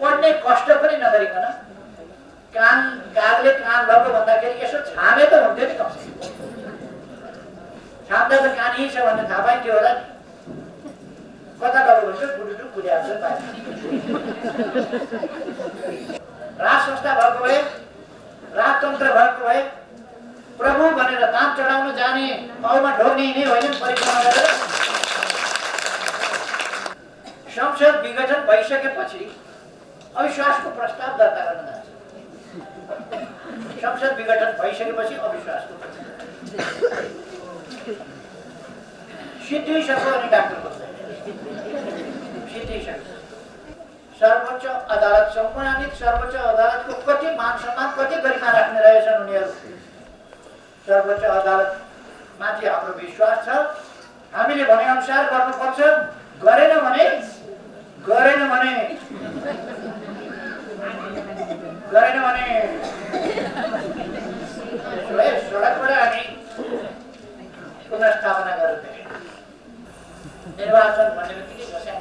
पढ्ने कष्ट पनि नगरिकन कागले कान लग्यो भन्दाखेरि यसो छामे त हुन्थ्यो नि कमसे छाम्दा त कान यही छ भन्ने थाहा पाइन्थ्यो होला नि। कता लग्यो भने गुडुटु कुदिहाल्छ राज संस्था भएको भए राजतन्त्र भएको भए प्रभु भनेर दान चढाउन जाने पाउमा ढोग्ने नै होइन परिक्रमा गरेर संसद विघटन भइसकेपछि अविश्वासको प्रस्ताव दर्ता गर्न जान्छ। संसद विघटन भइसकेपछि अविश्वासको सिद्धिसक्यो अनि डाक्टर सिद्धिसक्यो। सर्वोच्च अदालत सम्मानित सर्वोच्च अदालतको कति मान सम्मान कति गरिमा राख्ने रहेछन् उनीहरू। सर्वोच्च अदालत माथि हाम्रो विश्वास छ। हामीले भने अनुसार गर्नुपर्छ, गरेन भने सडकबाट हामी पुनर्स्थापना गर्दै निर्वाचन भन्ने बित्तिकै घस्याङ।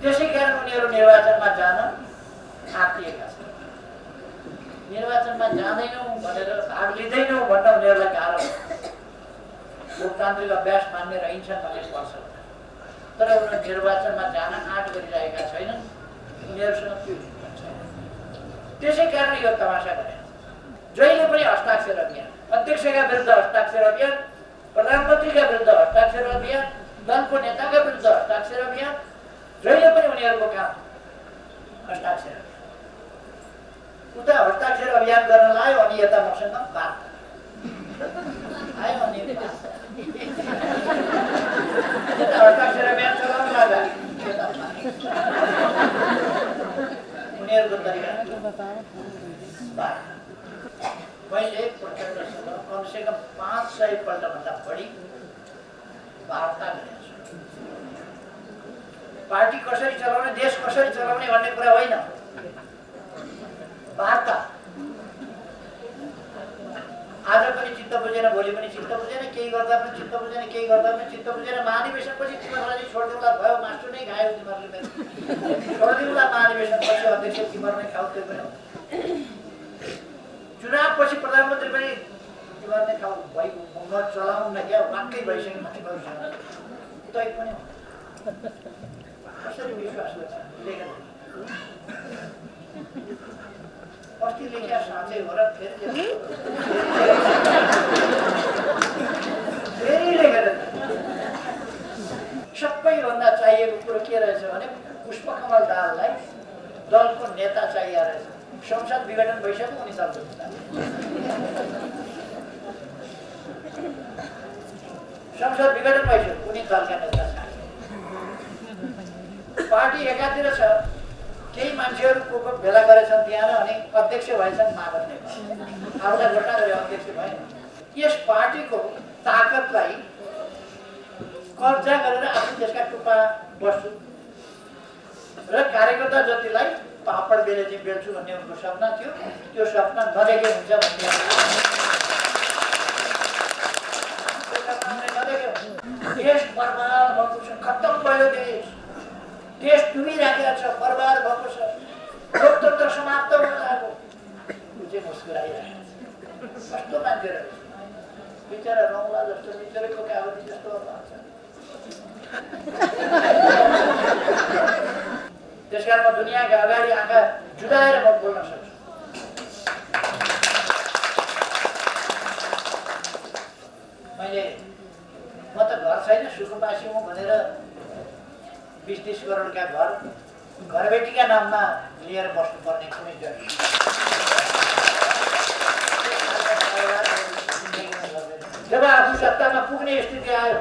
त्यसै कारण उनीहरू निर्वाचनमा जान आँटिएका छन्। निर्वाचनमा जाँदैनौँ भनेर भाग लिँदैनौँ भन्न उनीहरूलाई गाह्रो लोकतान्त्रिक अभ्यास मान्ने रहन्छन् भन्ने पर्छ। तर उनीहरू निर्वाचनमा जान आँट गरिरहेका छैनन्। उनीहरूसँग त्यो छैन। त्यसै कारण यो तमासा गरे। जहिले पनि हस्ताक्षर अभियान, अध्यक्षका विरुद्ध हस्ताक्षर अभियान, प्रधानमन्त्रीका विरुद्ध हस्ताक्षर अभियान, दलको नेताका विरुद्ध हस्ताक्षर अभियान, जहिले पनि उनीहरूको काम हस्ताक्षर। उता हस्ताक्षर अभियान गर्न लाग्यो अनि यता मसँग बात आयो अनि हस्ताक्षर अभियान चलाउन लाग्दा उनीहरूको तरिका मैले प्रचण्डसँग कमसेकम 500 पल्टभन्दा बढी वार्ता गरेको छु। पार्टी कसरी चलाउने, देश कसरी चलाउने भन्ने कुरा होइन, वार्ता। आज पनि चित्त बुझेन, भोलि पनि चित्त बुझेन, केही गर्दा पनि चित्त बुझेन, केही गर्दा पनि चित्त बुझेन। महाधिवेशनपछि तिमीहरूलाई छोडिदिउँला भयो, मास्टर नै खायो तिमीहरूले। छोडिदिउँला महाधिवेशनपछि अध्यक्ष तिमीहरू नै खाऊ, त्यो पनि चुनावपछि प्रधानमन्त्री पनि तिमीहरू नै खाऊ भइ चलाउन क्या वाक्कै भइसक्यो माथि भविष्यमा तै पनि कसरी विश्वास गर्छ लेखेर अस्ति लेख्या साँझै हो र फेरि लेखेर सबैभन्दा चाहिएको कुरो के रहेछ भने पुष्पकमल दाहाललाई दलको नेता चाहिएको रहेछ। संसद विघटन भइसक्यो उनी दलको नेता, संसद विघटन भइसक्यो उनी दलका नेता छ। पार्टी एकातिर छ, केही मान्छेहरू भेला गरेछन् त्यहाँ अनि अध्यक्ष भएछन् माधव नेपाल, आफूलाई घोषणा गरे अध्यक्ष भए। यस पार्टीको ताकतलाई कब्जा गरेर आफू त्यसका टुप्पा बस्छु र कार्यकर्ता जतिलाई पापड बेले चाहिँ बेल्छु भन्ने उनको सपना थियो। त्यो सपना नदेखे हुन्छ भन्ने देश बर्बाद भएको छ, खत्तम भयो देश डुबिराखेको छ, बर्बाद भएको छ, लोकतन्त्र समाप्त हुन लागेको। ऊ चाहिँ मुस्कुराइरहेको छ। कस्तो मान्छे रहेछ बिचरा, रौला जस्तो बिचरेको कागती जस्तो हुन्छ। त्यसकारण म दुनियाँका अगाडि आँखा जुदाएर म बोल्न सक्छु। म त घर छैन, सुखबासी हुँ भनेर 20-30 करोडका घरबेटीका नाममा लिएर बस्नुपर्ने कुनै जरुरी जब आफू सत्तामा पुग्ने स्थिति आयो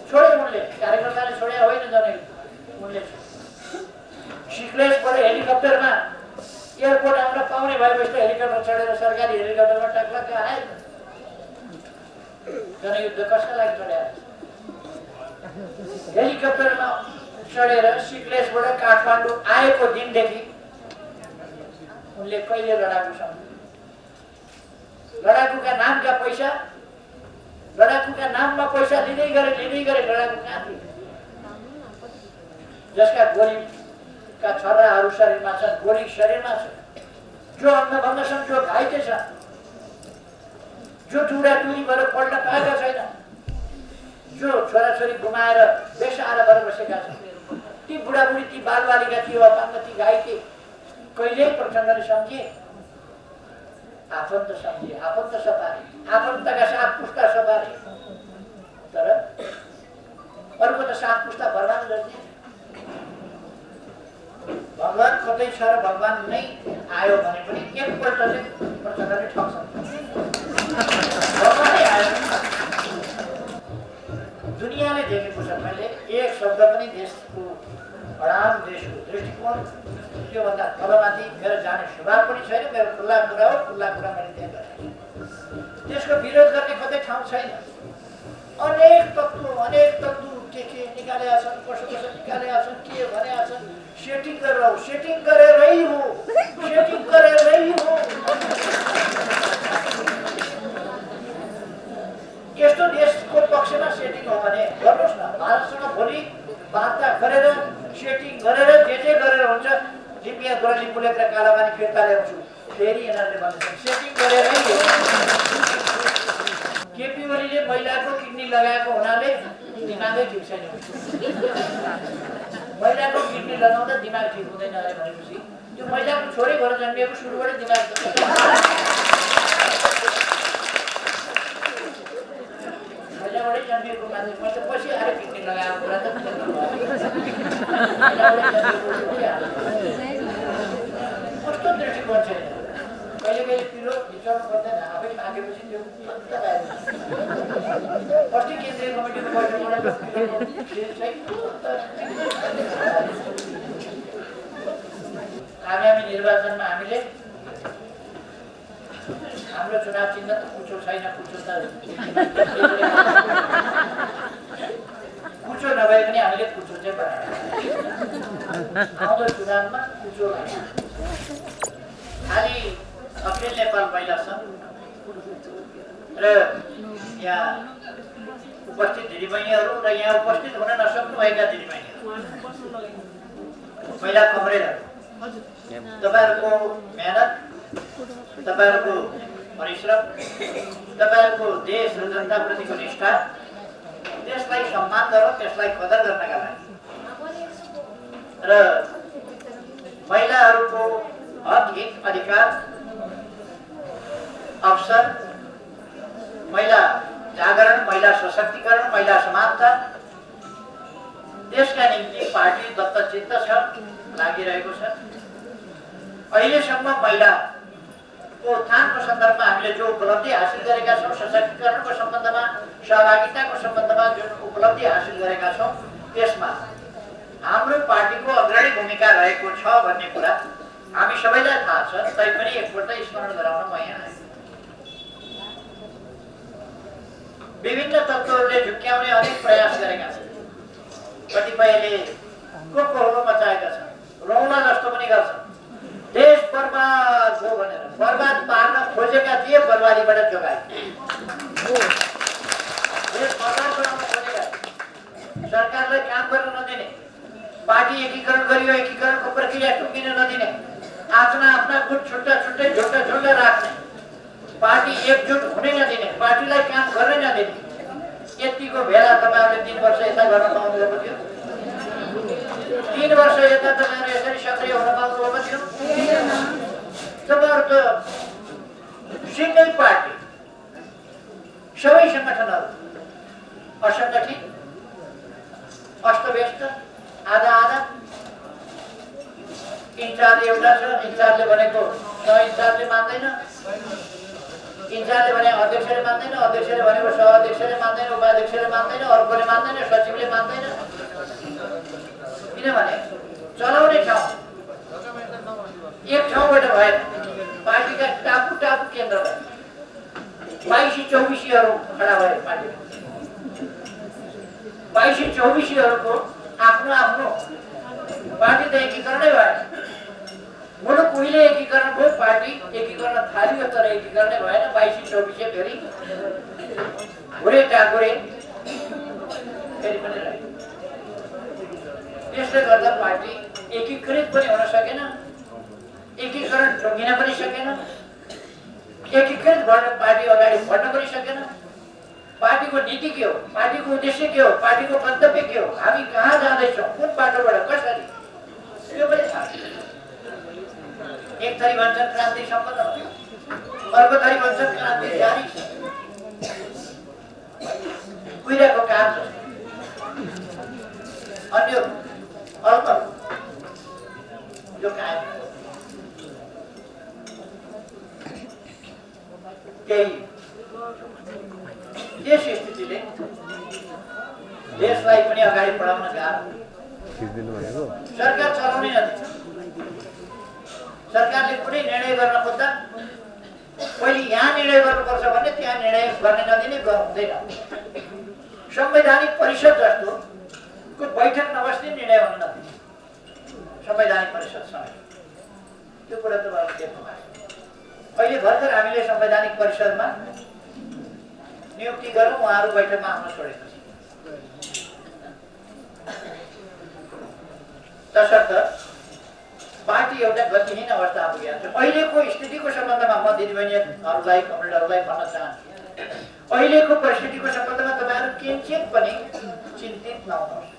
छोडे उनले, कार्यकर्ताले छोडे होइन जनयुद्ध उनले। सिक्लेसबाट हेलिकप्टरमा एयरपोर्ट आउन पाउने भएपछि त हेलिकप्टर चढेर सरकारी हेलिकप्टरमा टक्लक्क आयो। जनयुद्ध कसका लागि चढाएर हेलिकप्टरमा चढेर सिक्लेसबाट काठमाडौँ आएको दिनदेखि उनले कहिले लडाकु सम्झे। लडाकुका नामका पैसा, लडाकुका नाममा पैसा लिँदै गरे लडाकु कहाँ थिए? जसका गोलीका छर्राहरू शरीरमा छन्, गोली शरीरमा छ, जो अंगभङ्ग छन्, जो घाइते छन्, जो टुडाटुडी भएर पढ्न पाएका छैन, जो छोराछोरी गुमाएर बेसारा भएर बसेका छन्, ती बुढाबुढी, ती बालबालिका, ती अपाङ्ग, ती घाइते कहिल्यै प्रचण्डले सम्झे? आफन्त सम्झे, आफन्त सपारे, आफन्तका साथ पुस्ता सपारे, तर अरूको त साथ पुस्ता बर्बाद गर्ने। भगवान कतै छ र भगवान नै आयो भने पनि एकपल्ट चाहिँ प्रचण्डले ठग्छन्। भगवानै आयो। दुनियाँले देखेको छ मैले एक शब्द पनि देशको हराम देशको दृष्टिकोण त्योभन्दा तलमाथि मेरो जाने स्वभाव पनि छैन। मेरो खुल्ला कुरा हो, खुल्ला कुरा मैले त्यहाँ गरेँ। त्यसको विरोध गर्ने कतै ठाउँ छैन। अनेक तत्त्व के निकालेका छन्, कसो निकालेका छन्, के भनेका छन्, सेटिङ गरेरै हो। यस्तो देशको पक्षमा सेटिङ हो भने गर्नुहोस् न। भारतसँग भोलि वार्ता गरेर सेटिङ गरेर जे गरेर हुन्छ, दिपिया गोराली बुलेक र कालापानी फिर्ता ल्याउँछु, फेरि यिनीहरूले भन्छन् सेटिङ गरेरै हो। केपी ओलीले महिलाको किडनी लगाएको हुनाले दिमागै ठिक छैन। महिलाको किडनी लगाउँदा दिमाग ठिक हुँदैन अरे भनेपछि त्यो महिलाको छोरै घर जन्मिएको सुरुबाटै दिमाग महिलाबाटै जन्मिएको मान्छे मैले पछि आएर किडनी लगाएको कुरा त कस्तो दृष्टिकोण छैन। कहिले पिलो भित्राउनु पर्दैन, आफै मागेपछि त्यो अस्ति केन्द्रीय कमिटीको बैठकबाट आगामी निर्वाचनमा हामीले हाम्रो चुनाव चिन्ह त कुचो छैन। कुचो नभए पनि हामीले कुचो चाहिँ बनाएर आउँदो चुनावमा कुचो खालि अखिल नेपाल महिला सङ्घ र यहाँ उपस्थित दिदीबहिनीहरू र यहाँ उपस्थित हुन नसक्नुभएका दिदीबहिनीहरू, महिला कमरेडहरू, तपाईँहरूको मेहनत, तपाईँहरूको परिश्रम, तपाईँहरूको देश र जनताप्रतिको निष्ठा, त्यसलाई सम्मान गरौँ, त्यसलाई कदर गर्नका लागि र महिलाहरूको हक, हित, अधिकार, अवसर, महिला जागरण, महिला सशक्तिकरण, महिला समानता, त्यसका निम्ति पार्टी दत्तचित्त छ, लागिरहेको छ। अहिलेसम्म महिलाको उत्थानको सन्दर्भमा हामीले जो उपलब्धि हासिल गरेका छौँ, सशक्तिकरणको सम्बन्धमा, सहभागिताको सम्बन्धमा जुन उपलब्धि हासिल गरेका छौँ, त्यसमा हाम्रो पार्टीको अग्रणी भूमिका रहेको छ भन्ने कुरा हामी सबैलाई थाहा छ। तैपनि एकपल्ट स्मरण गराउन म यहाँ आएँ। विभिन्न तत्त्वहरूले झुक्क्याउने अनेक प्रयास गरेका छन्। कतिपयले को मचाएका छन्, रौला जस्तो पनि गर्छन्। देश बर्बाद हो भनेर बर्बाद पार्न खोजेका थिए, बर्बादीबाट जोगाए। देश बर्बाद बनाउन खोजेका सरकारलाई काम गर्न नदिने, पार्टी एकीकरण गरियो, एकीकरणको प्रक्रिया टुङ्गिन नदिने, आफ्ना गुट छुट्टै झुन्ड राख्ने, पार्टी एकजुट हुनै नदिने, पार्टीलाई काम गर्नै नदिने, यतिको भेला तपाईँहरूले 3 वर्ष यता गर्न पाउनुभएको थियो। 3 वर्ष यता तपाईँहरू यसरी सक्रिय हुन पाउनुभएको थियो। तपाईँहरू त सिङ्गै पार्टी, सबै सङ्गठनहरू असङ्गठित, अस्तव्यस्त, आधा इन्चार्ज एउटा छ, इन्चार्जले भनेको इन्चार्जले मान्दैन, इन्चार्जले भने अध्यक्षले मान्दैन, अध्यक्षले भनेको सहअध्यक्षले मान्दैन, उपाध्यक्षले मान्दैन, अर्कोले मान्दैन, सचिवले मान्दैन। किनभने चलाउने ठाउँ एक ठाउँबाट भएन। पार्टीका टापु केन्द्र भए 22-24हरू खडा भए पार्टीमा। 22-24हरूको आफ्नो पार्टी त एकीकरणै भएन। मुलुक उहिले एकीकरण भयो, पार्टी एकीकरण थालियो, तर एकीकरणै भएन। 22-24 फेरि घुरे टाकुरे फेरि पनि रह्यो। त्यसले गर्दा पार्टी एकीकृत पनि हुन सकेन, एकीकरण टुङ्गिन पनि सकेन, एकीकृत भएर पार्टी अगाडि बढ्न पनि सकेन। पार्टीको नीति के हो, पार्टीको उद्देश्य के हो, पार्टीको गन्तव्य के हो, हामी कहाँ जाँदैछौँ, कुन बाटोबाट कसरी, त्यो पनि थाहा छैन। एक थरी भन्छन् क्रान्ति सम्पन्न भयो, अर्को थरी भन्छन् क्रान्ति जारी छ, कुहिराको काम छ। अन्य अल्प जो कायम केही त्यस स्थितिले देशलाई पनि अगाडि बढाउन गाह्रो। सरकार चलाउनै नदिन्छ। सरकारले कुनै निर्णय गर्न खोज्दा पहिले यहाँ निर्णय गर्नुपर्छ भने त्यहाँ निर्णय गर्ने नदिने हुँदैन। संवैधानिक परिषद जस्तो बैठक नबस्ने निर्णय हुन नदिन्छ। संवैधानिक परिषद समय त्यो कुरा तपाईँहरू देख्नु भएको छ। अहिले भर्खर हामीले संवैधानिक परिषदमा नियुक्ति गरौँ, उहाँहरू बैठकमा आउन छोडेपछि तसर्थ पार्टी एउटा गतिहीन अवस्था पुगेको छ। अहिलेको स्थितिको सम्बन्धमा म दिदीबहिनीहरूलाई कमरेडहरूलाई भन्न चाहन्छु, अहिलेको परिस्थितिको सम्बन्धमा तपाईँहरू किंचित पनि चिन्तित नहुनुहोस्।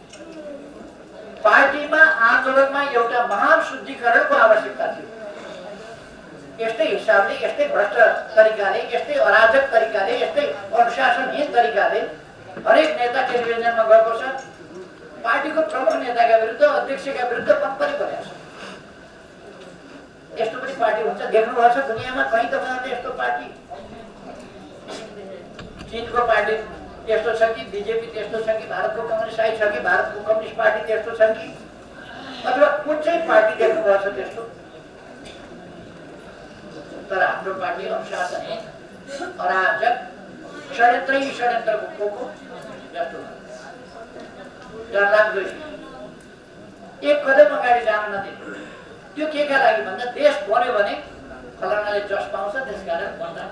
पार्टीमा आन्दोलनमा एउटा महान शुद्धिकरणको आवश्यकता थियो। यस्तै हिसाबले, यस्तै भ्रष्ट तरिकाले, यस्तै अराजक तरिकाले, यस्तै अनुशासनहीन तरिकाले हरेक नेता टेलिभिजनमा गएको छ। पार्टीको प्रमुख नेताका विरुद्ध, अध्यक्षका विरुद्ध पनि परेको छ। यस्तो पनि पार्टी हुन्छ, देख्नुभएको छ दुनियाँमा कहीँ तपाईँहरूले यस्तो पार्टी? चीनको पार्टी त्यस्तो छ कि, बीजेपी त्यस्तो छ कि, भारतको कम्युनिस्ट साइड छ कि, भारतको कम्युनिस्ट पार्टी त्यस्तो छ कि, अथवा कुन चाहिँ पार्टी देख्नुभएको छ त्यस्तो? तर हाम्रो पार्टी अनुशासनहीन, अराजक, षड्यन्त्रको पोको जस्तो डरलाग्दो एक कदम अगाडि जान नदिनु। त्यो के का लागि भन्दा देश बन्यो भने फलानाले जस पाउँछ, त्यसकारण बन्दा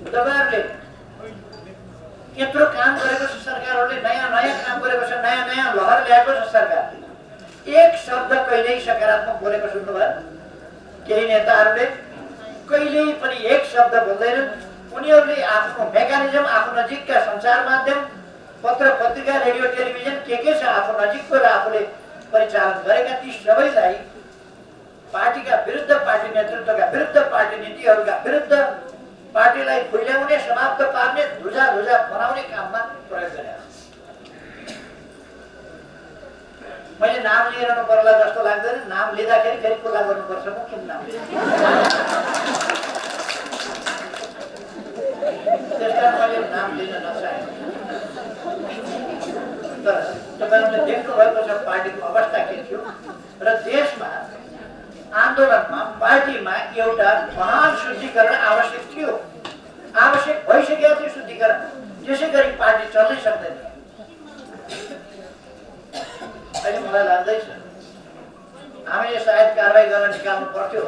तपाईँहरूले यत्रो काम गरेको छ, सरकारहरूले नयाँ नयाँ काम गरेको छ, नयाँ नयाँ लहर ल्याएको छ सरकारले। एक शब्द कहिल्यै सकारात्मक बोलेको सुन्नुभयो? केही नेताहरूले कहिल्यै पनि एक शब्द बोल्दैनन्। उनीहरूले आफ्नो मेकानिजम, आफ्नो नजिकका सञ्चार माध्यम, पत्र पत्रिका, रेडियो टेलिभिजन के छ आफू नजिकको र आफूले परिचालन गरेका ती सबैलाई पार्टीका विरुद्ध, पार्टी नेतृत्वका विरुद्ध, पार्टी नीतिहरूका विरुद्ध, पार्टीलाई फुल्याउने, समाप्त पार्ने, धुजा बनाउने काममा प्रयोग गरेका। मैले नाम लिइरहनु पर्ला जस्तो लाग्दैन। नाम लिँदाखेरि फेरि खुल्ला गर्नुपर्छ, म किन नाम त्यसकारण मैले नाम लिन नचाहेँ। तर तपाईँहरूले देख्नुभएको छ पार्टीको अवस्था के थियो र देशमा आन्दोलनमा पार्टीमा एउटा महान शुद्धिकरण आवश्यक थियो, आवश्यक भइसकेको थियो शुद्धिकरण। त्यसै गरी पार्टी चल्नै सक्दैन। अहिले मलाई लाग्दैछ हामीले सायद कारवाही गर्न निकाल्नु पर्थ्यो,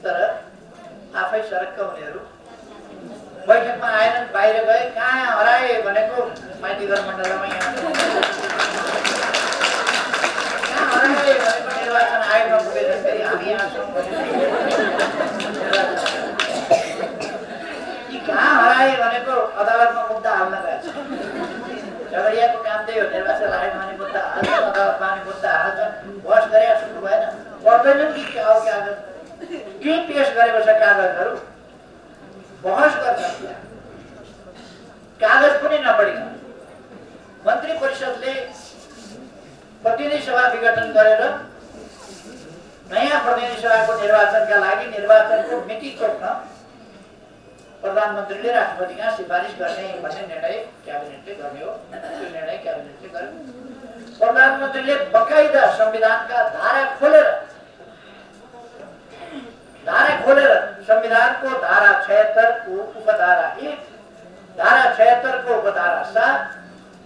तर आफै सरक्क उनीहरू बैठकमा आएनन्, बाहिर गए। कहाँ हराए भनेको माइतीघर मण्डलमा यहाँ कहाँ हराए भनेको निर्वाचन आयोगमा पुगेर फेरि हामी यहाँ छौँ। कहाँ हराए भनेको अदालतमा मुद्दा हाल्न गएछ। झगडियाको काम त्यही हो, निर्वाचन आयोगमा नि मुद्दा हाल्छ, अदालतमा नि मुद्दा हाल्छ। बहस गरे सुन्नु भएन? पर्दैनन् कि कागज के पेश गरेको छ? कागजहरू बहस गर्छ, कागज पनि नपढिकन मन्त्री परिषदले प्रतिनिधि सभा विघटन गरेर नयाँ प्रतिनिधि सभाको निर्वाचनका लागि निर्वाचनको मिति तोक्न प्रधानमन्त्रीले राष्ट्रपतिका सिफारिस गर्ने भन्ने निर्णय क्याबिनेटले गर्ने हो। त्यो निर्णय क्याबिनेटले गर्यो। प्रधानमन्त्रीले बकाइदा संविधानका धारा खोलेर संविधानको धारा 76 को उपधारा 1, धारा 76 को उपधारा 7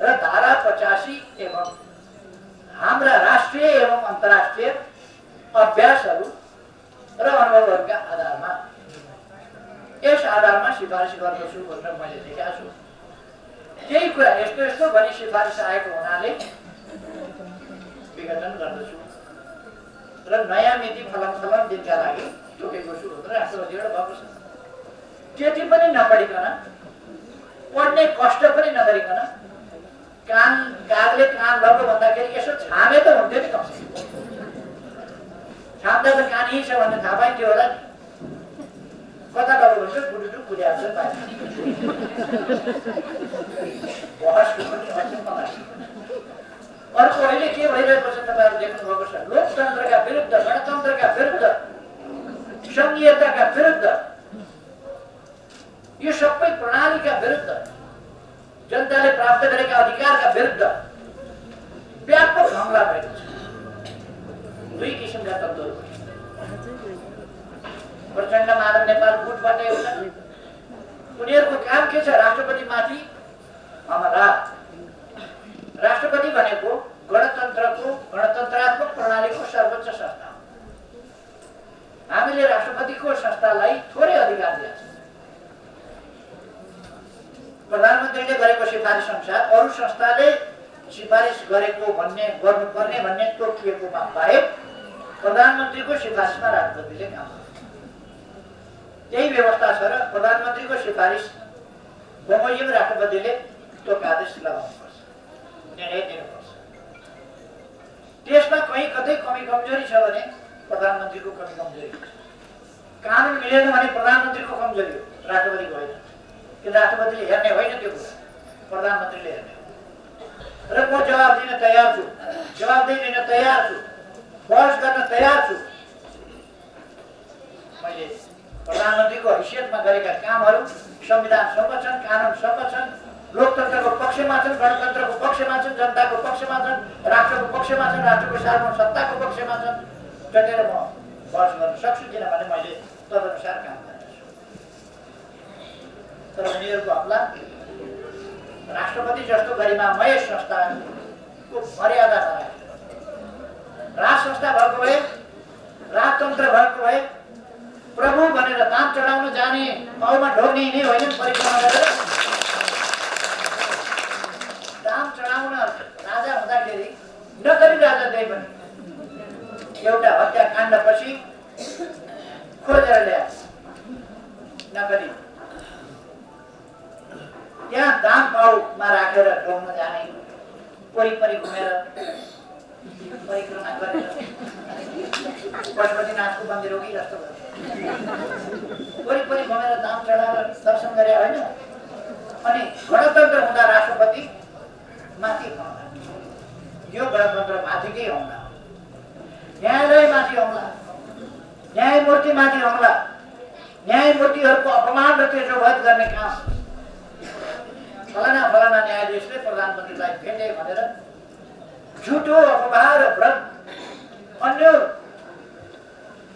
र धारा 85 एवं हाम्रा राष्ट्रिय एवं अन्तर्राष्ट्रिय अभ्यासहरू र अनुभवहरूका आधारमा यस आधारमा सिफारिस गर्दछु भनेर मैले देखाएको छु। त्यही कुरा यस्तो भनी सिफारिस आएको हुनाले र नयाँ मिति फलाम दिनका लागि तोकेको छु भनेर राष्ट्रपतिबाट भएको छ। त्यति पनि नपढिकन, पढ्ने कष्ट पनि नगरिकन कागले कान लग्यो भन्दाखेरि यसो छामे त हुन्थ्यो नि कमसे छाम्दा त कान यही छ भन्ने थाहा पाइन्थ्यो होला नि। कता लग्यो भन्छ गुडुटु कुदिहाल्छ बाहिर। बहसको पनि अचम्म लाग्छ। अर्को अहिले के भइरहेको छ तपाईँहरू देख्नुभएको छ, लोकतन्त्रका विरुद्ध, गणतन्त्रका विरुद्ध, सङ्घीयताका विरुद्ध, यो सबै प्रणालीका विरुद्ध, जनताले प्राप्त गरेका अधिकारका विरुद्ध व्यापक हमला भएको छ। दुई किसिमका तत्त्वहरू, प्रचण्ड माधव नेपाल गुटबाट एउटा, उनीहरूको काम के छ, राष्ट्रपतिमाथि हमला। राष्ट्रपति भनेको गणतन्त्रात्मक प्रणालीको सर्वोच्च संस्था हो। हामीले राष्ट्रपतिको संस्थालाई थोरै अधिकार दिएको छ। प्रधानमन्त्रीले गरेको सिफारिस अनुसार अरू संस्थाले सिफारिस गरेको गर्नुपर्ने भन्ने तोकिएकोमा बाहेक प्रधानमन्त्रीको सिफारिसमा राष्ट्रपतिले काम गर्छ। यही व्यवस्था छ र प्रधानमन्त्रीको सिफारिस बमोजिम राष्ट्रपतिले त्यो आदेश लगाउनुपर्छ, निर्णय दिनुपर्छ। त्यसमा कहीँ कतै कमी कमजोरी छ भने प्रधानमन्त्रीको कमी कमजोरी हुन्छ। कानुन मिलेन भने प्रधानमन्त्रीको कमजोरी हो, राष्ट्रपतिको होइन। कि राष्ट्रपतिले हेर्ने होइन त्यो कुरा, प्रधानमन्त्रीले हेर्ने हो। र म जवाब दिन तयार छु, जवाबदेही दिन तयार छु, बहस गर्न तयार छु। मैले प्रधानमन्त्रीको हैसियतमा गरेका कामहरू संविधान सम्म छन्, कानुन सम्म छन्, लोकतन्त्रको पक्षमा छन्, गणतन्त्रको पक्षमा छन्, जनताको पक्षमा छन्, राष्ट्रको पक्षमा छन्, राष्ट्रको सार्वभौम सत्ताको पक्षमा छन्। डटेर म बहस गर्न सक्छु, किनभने मैले तदनुसार काम गरेको छु। तर उनीहरूको हमला राष्ट्रपति जस्तो गरिमामय संस्थाको मर्यादा नराखेर, राज संस्था भएको भए, राजतन्त्र भएको भए, प्रभु भनेर दाम चढाउन जाने, पाउमा ढोग्ने नै होइन, परिक्रमा गरेर दाम चढाउन राजा हुँदाखेरि नगरी राजा त्यही पनि एउटा हत्याकाण्डपछि खोजेर ल्याए नगरी त्यहाँ दाम पाउमा राखेर ढोग्न जाने, वरिपरि घुमेर परिक्रमा गरेर पशुपतिनाथको मन्दिर हो कि जस्तो भयो, वरिपरि घुमेर दाम चढाएर दर्शन गरे होइन। अनि गणतन्त्र हुँदा राष्ट्रपति माथि हमला, यो गणतन्त्र माथिकै हमला, न्यायालयमाथि हमला, न्यायमूर्तिमाथि हमला, न्यायमूर्तिहरूको अपमान र तेजोवध गर्ने काम। फलाना फलाना न्यायाधीशले प्रधानमन्त्रीलाई भेटे भनेर झुटो अफवाह र भ्रम अन्य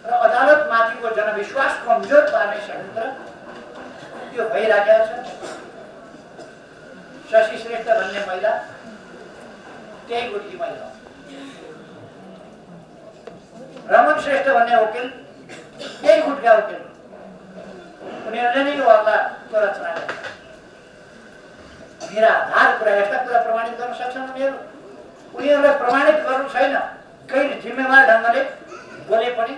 र अदालतमाथिको जनविश्वास कमजोर पार्ने षड्यन्त्र त्यो भइराखेको छ। शशि श्रेष्ठ भन्ने महिला त्यही गुटकी महिला, रमन श्रेष्ठ भन्ने वकिल त्यही गुटका वकिल, उनीहरूले नै यो हल्लाको रचना गरे। निराधार कुरा, यस्ता कुरा प्रमाणित गर्न सक्छन् उनीहरू। उनीहरूलाई प्रमाणित गर्नु छैन, कहिले जिम्मेवार ढङ्गले बोले पनि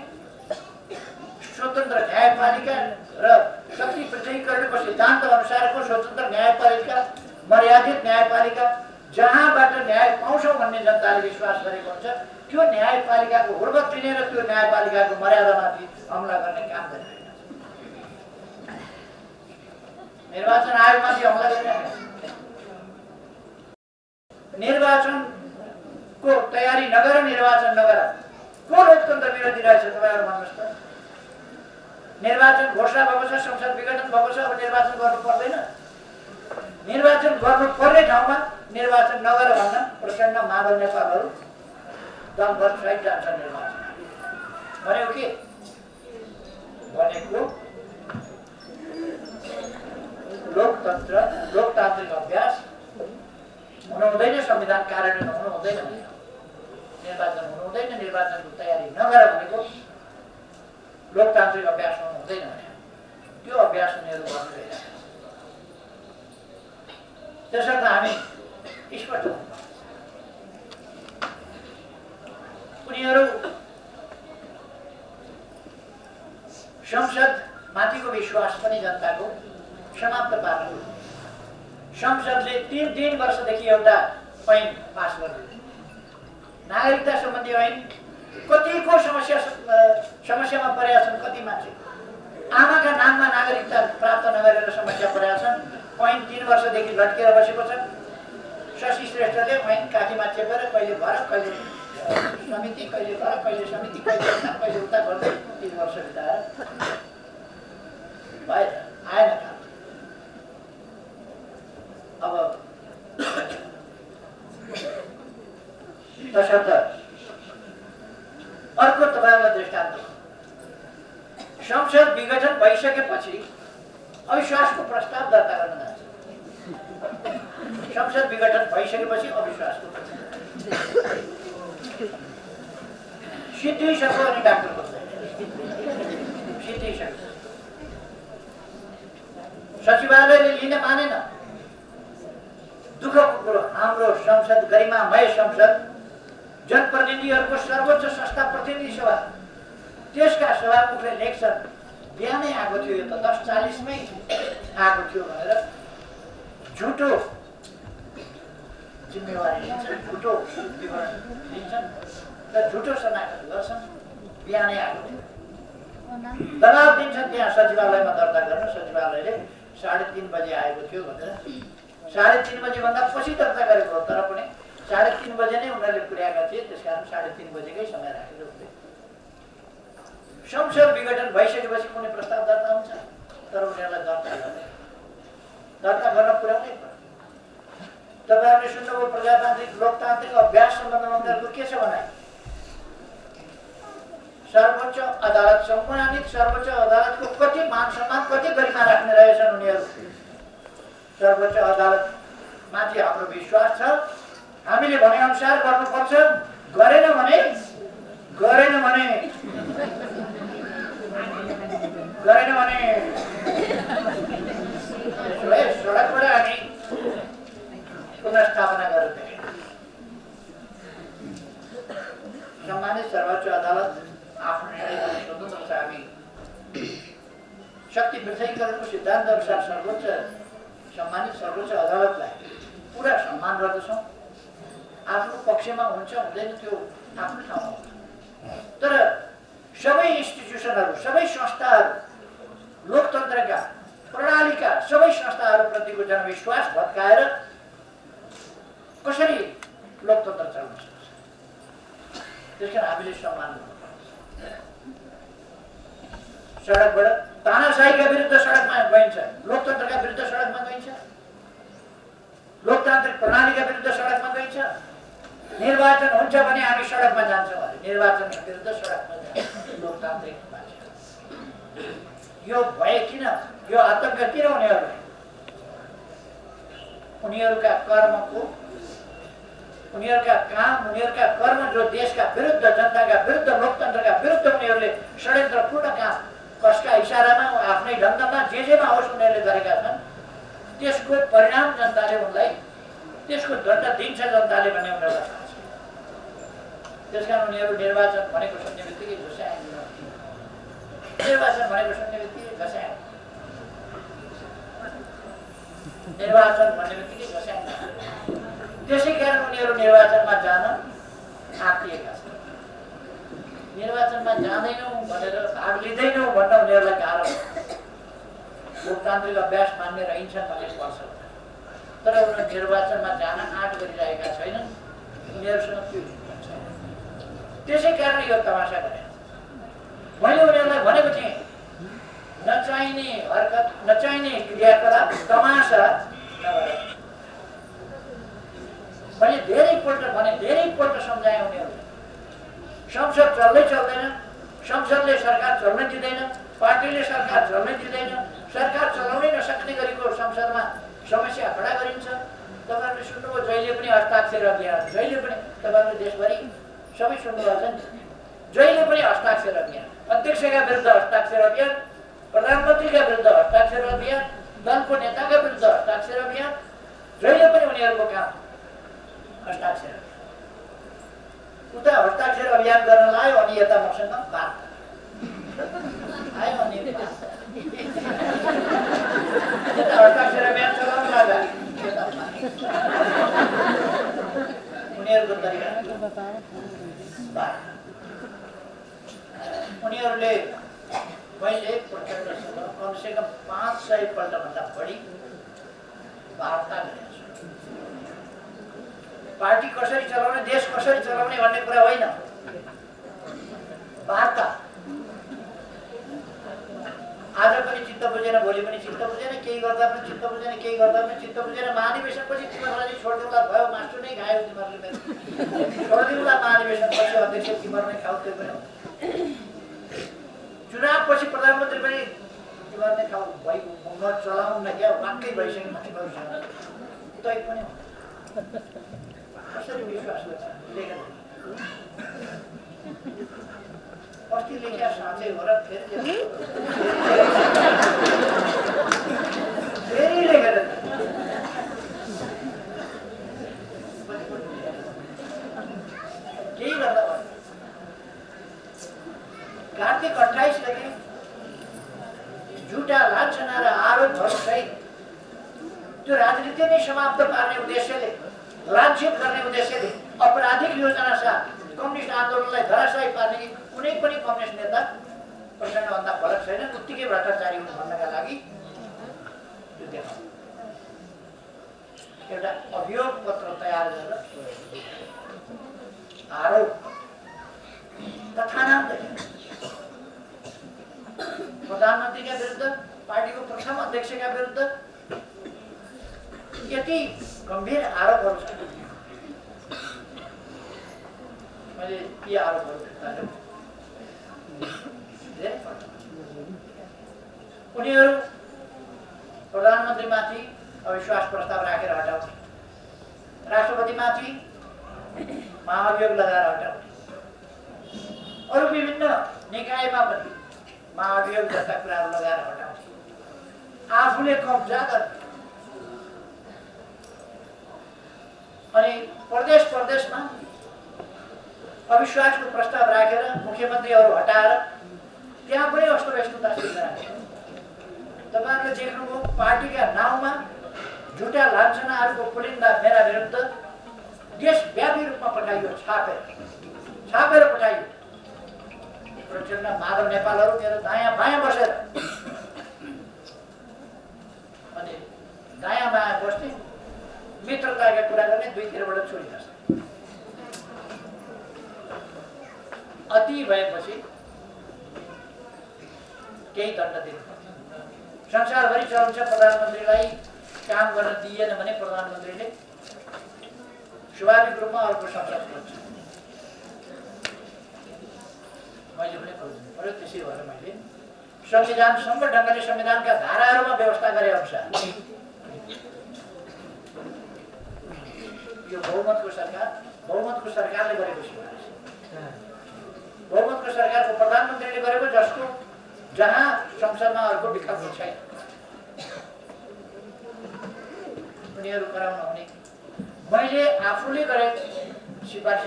स्वतन्त्र न्यायपालिका र शक्ति पृथकीकरणको सिद्धान्त अनुसारको स्वतन्त्र न्यायपालिका, मर्यादित न्यायपालिका, जहाँबाट न्याय पाउँछौँ भन्ने जनताले विश्वास गरेको हुन्छ, त्यो न्यायपालिकाको हुर्बत दिने र त्यो न्यायपालिकाको मर्यादामाथि हमला गर्ने काम गरिरहेको छ। निर्वाचन आयोगमाथि हमला गरिरहेको छ। निर्वाचनको तयारी नगर, निर्वाचन नगर, को लोकतन्त्र विरोधी रहेछ तपाईँहरू भन्नुहोस् त। निर्वाचन घोषणा भएको छ, संसद विघटन भएको छ, अब निर्वाचन गर्नु पर्दैन। निर्वाचन गर्नुपर्ने ठाउँमा निर्वाचन नगर भन्न प्रचण्ड माधव नेपालहरू दमभर सहित जान्छ निर्वाचन। भनेको के भनेको लोकतान्त्रिक अभ्यास हुनु हुँदैन, संविधान कार्यान्वयन हुनु हुँदैन, निर्वाचन हुनु हुँदैन, निर्वाचनको तयारी नगर भनेको लोकतान्त्रिक अभ्यास हुनु हुँदैन भने त्यो अभ्यास उनीहरू गर्नु गइरहेको छ। त्यसर्थ हामी स्पष्ट हुनुपर्छ। उनीहरू संसद माथिको विश्वास पनि जनताको समाप्त पार्नु। संसदले 3 वर्षदेखि एउटा ऐन पास गर्यो, नागरिकता सम्बन्धी ऐन। कतिको समस्यामा परेका छन्, कति मान्छे आमाका नाममा नागरिकता प्राप्त नगरेर समस्या परेका छन्। ऐन 3 वर्षदेखि लट्केर बसेको छ। शशि श्रेष्ठले ऐन काखीमा चेपेर कहिले भर कहिले समिति, कहिले भर कहिले समिति, कहिले उता गर्दै 3 वर्ष बिताएर भएन, आएन काम। अब तसर्थ अर्को तपाईँको दृष्टान्त, संसद विघटन भइसकेपछि अविश्वासको प्रस्ताव दर्ता गर्न जान्छ। संसद विघटन भइसकेपछि अविश्वासको प्रस्ताव सिद्धिसक्यो अनि डाक्टर बोल्दैन, सिद्धिसक्यो। सचिवालयले लिन मानेन। दुःखको कुरो, हाम्रो संसद गरिमामय संसद, जनप्रतिनिधिहरूको सर्वोच्च संस्था प्रतिनिधि सभा, त्यसका सभामुखले लेख्छन् बिहानै आएको थियो, यो त 10:40 मै आएको थियो भनेर झुटो जिम्मेवारी लिन्छन्, झुटो विवरण लिन्छन् र झुटो शनाखत गर्छन्। बिहानै आएको थियो, दबाब दिन्छन् त्यहाँ सचिवालयमा दर्ता गर्न। सचिवालयले 3:30 बजे आएको थियो भनेर 3:30 बजेभन्दा पछि दर्ता गरेको, तर पनि 3:30 बजे नै उनीहरूले पुर्याएका थिए, त्यसकारण 3:30 बजेकै समय राखेर उठ्दै। संसद विघटन भइसकेपछि कुनै प्रस्ताव दर्ता हुन्छ, तर उनीहरूलाई दर्ता गर्न पुर्याउनै पर्छ। तपाईँहरूले सुन्नुभयो प्रजातान्त्रिक लोकतान्त्रिक अभ्यास सम्बन्धमा उनीहरूको के छ भनाइ? सर्वोच्च अदालत सम्मानित सर्वोच्च अदालतको कति मान सम्मान, कति गरिमा राख्ने रहेछन् उनीहरू। सर्वोच्च अदालत माथि हाम्रो विश्वास छ, हामीले भने अनुसार गर्नुपर्छ, गरेन भने सडकबाट हामी पुनर्स्थापना गर्दै। सम्मानित सर्वोच्च अदालत आफ्नो निर्णय गर्ने स्वतन्त्र छ। हामी शक्ति पृथकीकरणको सिद्धान्त अनुसार सम्मानित सर्वोच्च अदालतलाई पुरा सम्मान गर्दछौँ। आफ्नो पक्षमा हुन्छ हुँदैन त्यो आफ्नो ठाउँमा हुन्छ, तर सबै इन्स्टिट्युसनहरू, सबै संस्थाहरू, लोकतन्त्रका प्रणालीका सबै संस्थाहरूप्रतिको जनविश्वास भत्काएर कसरी लोकतन्त्र चल्न सक्छ? त्यसकारण हामीले सम्मान गर्नुपर्छ। सडकबाट तानाशाहीका विरुद्ध सडकमा गइन्छ, लोकतन्त्रका विरुद्ध सडकमा गइन्छ, लोकतान्त्रिक प्रणालीका विरुद्ध सडकमा गइन्छ। निर्वाचन हुन्छ भने हामी सडकमा जान्छौँ अरे, निर्वाचनका विरुद्ध सडकमा जान्छ लोकतान्त्रिक मान्छे। यो भए किन, यो आतंक किन उनीहरूलाई? उनीहरूका कर्मको, उनीहरूका काम, उनीहरूका कर्म जो देशका विरुद्ध, जनताका विरुद्ध, लोकतन्त्रका विरुद्ध उनीहरूले षड्यन्त्रपूर्ण काम कसका इसारामा, आफ्नै ढङ्गमा, जेमा होस् उनीहरूले गरेका छन्, त्यसको परिणाम जनताले उनलाई, त्यसको दण्ड दिन्छ जनताले भन्ने उनीहरूलाई थाहा छ। त्यसकारण उनीहरू निर्वाचन भनेको सुन्ने बित्तिकै झुस्याए, निर्वाचन भनेको सुन्ने बित्तिकै झस्याए, निर्वाचन भन्ने बित्तिकै झस्याए। त्यसै कारण उनीहरू निर्वाचनमा जान आँटिएका छन्। निर्वाचनमा जाँदैनौँ भनेर, भाग लिँदैनौँ भन्न उनीहरूलाई गाह्रो। लोकतान्त्रिक अभ्यास मान्ने रहन्छन् भन्ने पर्छ, तर उनीहरू निर्वाचनमा जान आँट गरिरहेका छैनन्। उनीहरूसँग त्यो छैन। त्यसै कारण यो तमासा गरे। मैले उनीहरूलाई भनेको थिएँ, नचाहिने हरकत, नचाहिने क्रियाकलाप तमासा नगर। मैले धेरैपल्ट सम्झाएँ उनीहरूले। संसद चल्दैन, संसदले सरकार चल्न दिँदैन, पार्टीले सरकार चल्न दिँदैन, सरकार चलाउनै नसक्ने गरीको संसदमा समस्या खडा गरिन्छ। तपाईँहरूले सुन्नुभयो जहिले पनि हस्ताक्षर अभियान, जहिले पनि तपाईँहरूले देशभरि सबै सुन्नुभएको छ नि, जहिले पनि हस्ताक्षर अभियान, अध्यक्षका विरुद्ध हस्ताक्षर अभियान, प्रधानमन्त्रीका विरुद्ध हस्ताक्षर अभियान, दलको नेताका विरुद्ध हस्ताक्षर अभियान, जहिले पनि उनीहरूको काम हस्ताक्षर। उता हस्ताक्षर अभियान गर्न लायो अनि यता मसँग बात आयो अनि हस्ताक्षर बिहान चलाउनु लाग्दा उनीहरूको तरिका उनीहरूले मैले प्रचण्डसँग कमसेकम 500 पल्टभन्दा बढी वार्ता गरेको छु। पार्टी कसरी चलाउने, देश कसरी चलाउने भन्ने कुरा होइन, वार्ता। आज पनि चित्त बुझेन, भोलि पनि चित्त बुझेन, केही गर्दा पनि चित्त बुझेन, केही गर्दा पनि चित्त बुझेन। महाधिवेशनपछि तिमीहरूलाई छोडिदिउँला भयो, मास्टर नै खायो तिमीहरूले, छोडिदिउँला महाधिवेशनपछि अध्यक्ष तिमीहरू नै खाऊ, त्यो पनि चुनावपछि प्रधानमन्त्री पनि तिमीहरू नै खाऊ भइगयो, म चलाउँ न क्या, वाक्कै भइसक्यो तिमीहरूसँग, तै पनि कसरी विश्वास गर्छ लेखेर अस्ति लेख्या साँच्चै हो र फेरि लेखेर केही गर्दा भयो। कार्तिक 28 गते झुटा लान्छना र आरोपहरूसहित त्यो राजनीति नै समाप्त पार्ने उद्देश्यले, लान्छित गर्ने उद्देश्यले अपराधिक योजना साथ कम्युनिस्ट आन्दोलनलाई धराशायी पार्ने कुनै पनि कम्युनिस्ट नेता प्रचण्डभन्दा फरक छैन, उत्तिकै भ्रष्टाचारी हुन् भन्नका लागि त्यो देखाउँ एउटा अभियोग पत्र तयार गरेर आरोप तथानाम प्रधानमन्त्रीका विरुद्ध, पार्टीको प्रथम अध्यक्षका विरुद्ध यति गम्भीर आरोपहरू छन्। मैले यी आरोपहरू उनीहरू प्रधानमन्त्रीमाथि अविश्वास प्रस्ताव राखेर हटाउने, राष्ट्रपतिमाथि महाभियोग लगाएर हटाउने, अरू विभिन्न निकायमा पनि महाभियोग जस्ता कुराहरू लगाएर हटाउने, आफूले कब्जा गर्ने अनि प्रदेश प्रदेशमा अविश्वासको प्रस्ताव राखेर मुख्यमन्त्रीहरू हटाएर त्यहाँ पनि अस्तव्यस्तता सिर्जना। तपाईँहरूले देख्नुभयो पार्टीका नाउँमा झुटा लान्छनाहरूको पुलिन्दा मेरा विरुद्ध देशव्यापी रूपमा पठाइयो, छापेर पठाइयो। प्रचण्ड माधव नेपालहरू मेरो दायाँ बायाँ बसेर अनि दायाँ बायाँ बस्ने, मित्रताका कुरा गर्ने, दुईतिरबाट छोडिदिन्छ। अति भएपछि केही दण्ड दिनु पर्छ। संसारभरि चल्छ प्रधानमन्त्रीलाई काम गर्न दिएन भने प्रधानमन्त्रीले स्वाभाविक रूपमा अर्को संसद खोज्छ। मैले पनि खोज्नु पर्यो, त्यसै भएर मैले संविधान सम्म ढङ्गले संविधानका धाराहरूमा व्यवस्था गरे अनुसार यो बहुमतको सरकारले गरेको सिफारिस, बहुमतको सरकारको प्रधानमन्त्रीले गरेको, जसको जहाँ संसदमा अर्को विकल्प छैन, उनीहरू गराउन हुने। मैले आफूले गरेको सिफारिस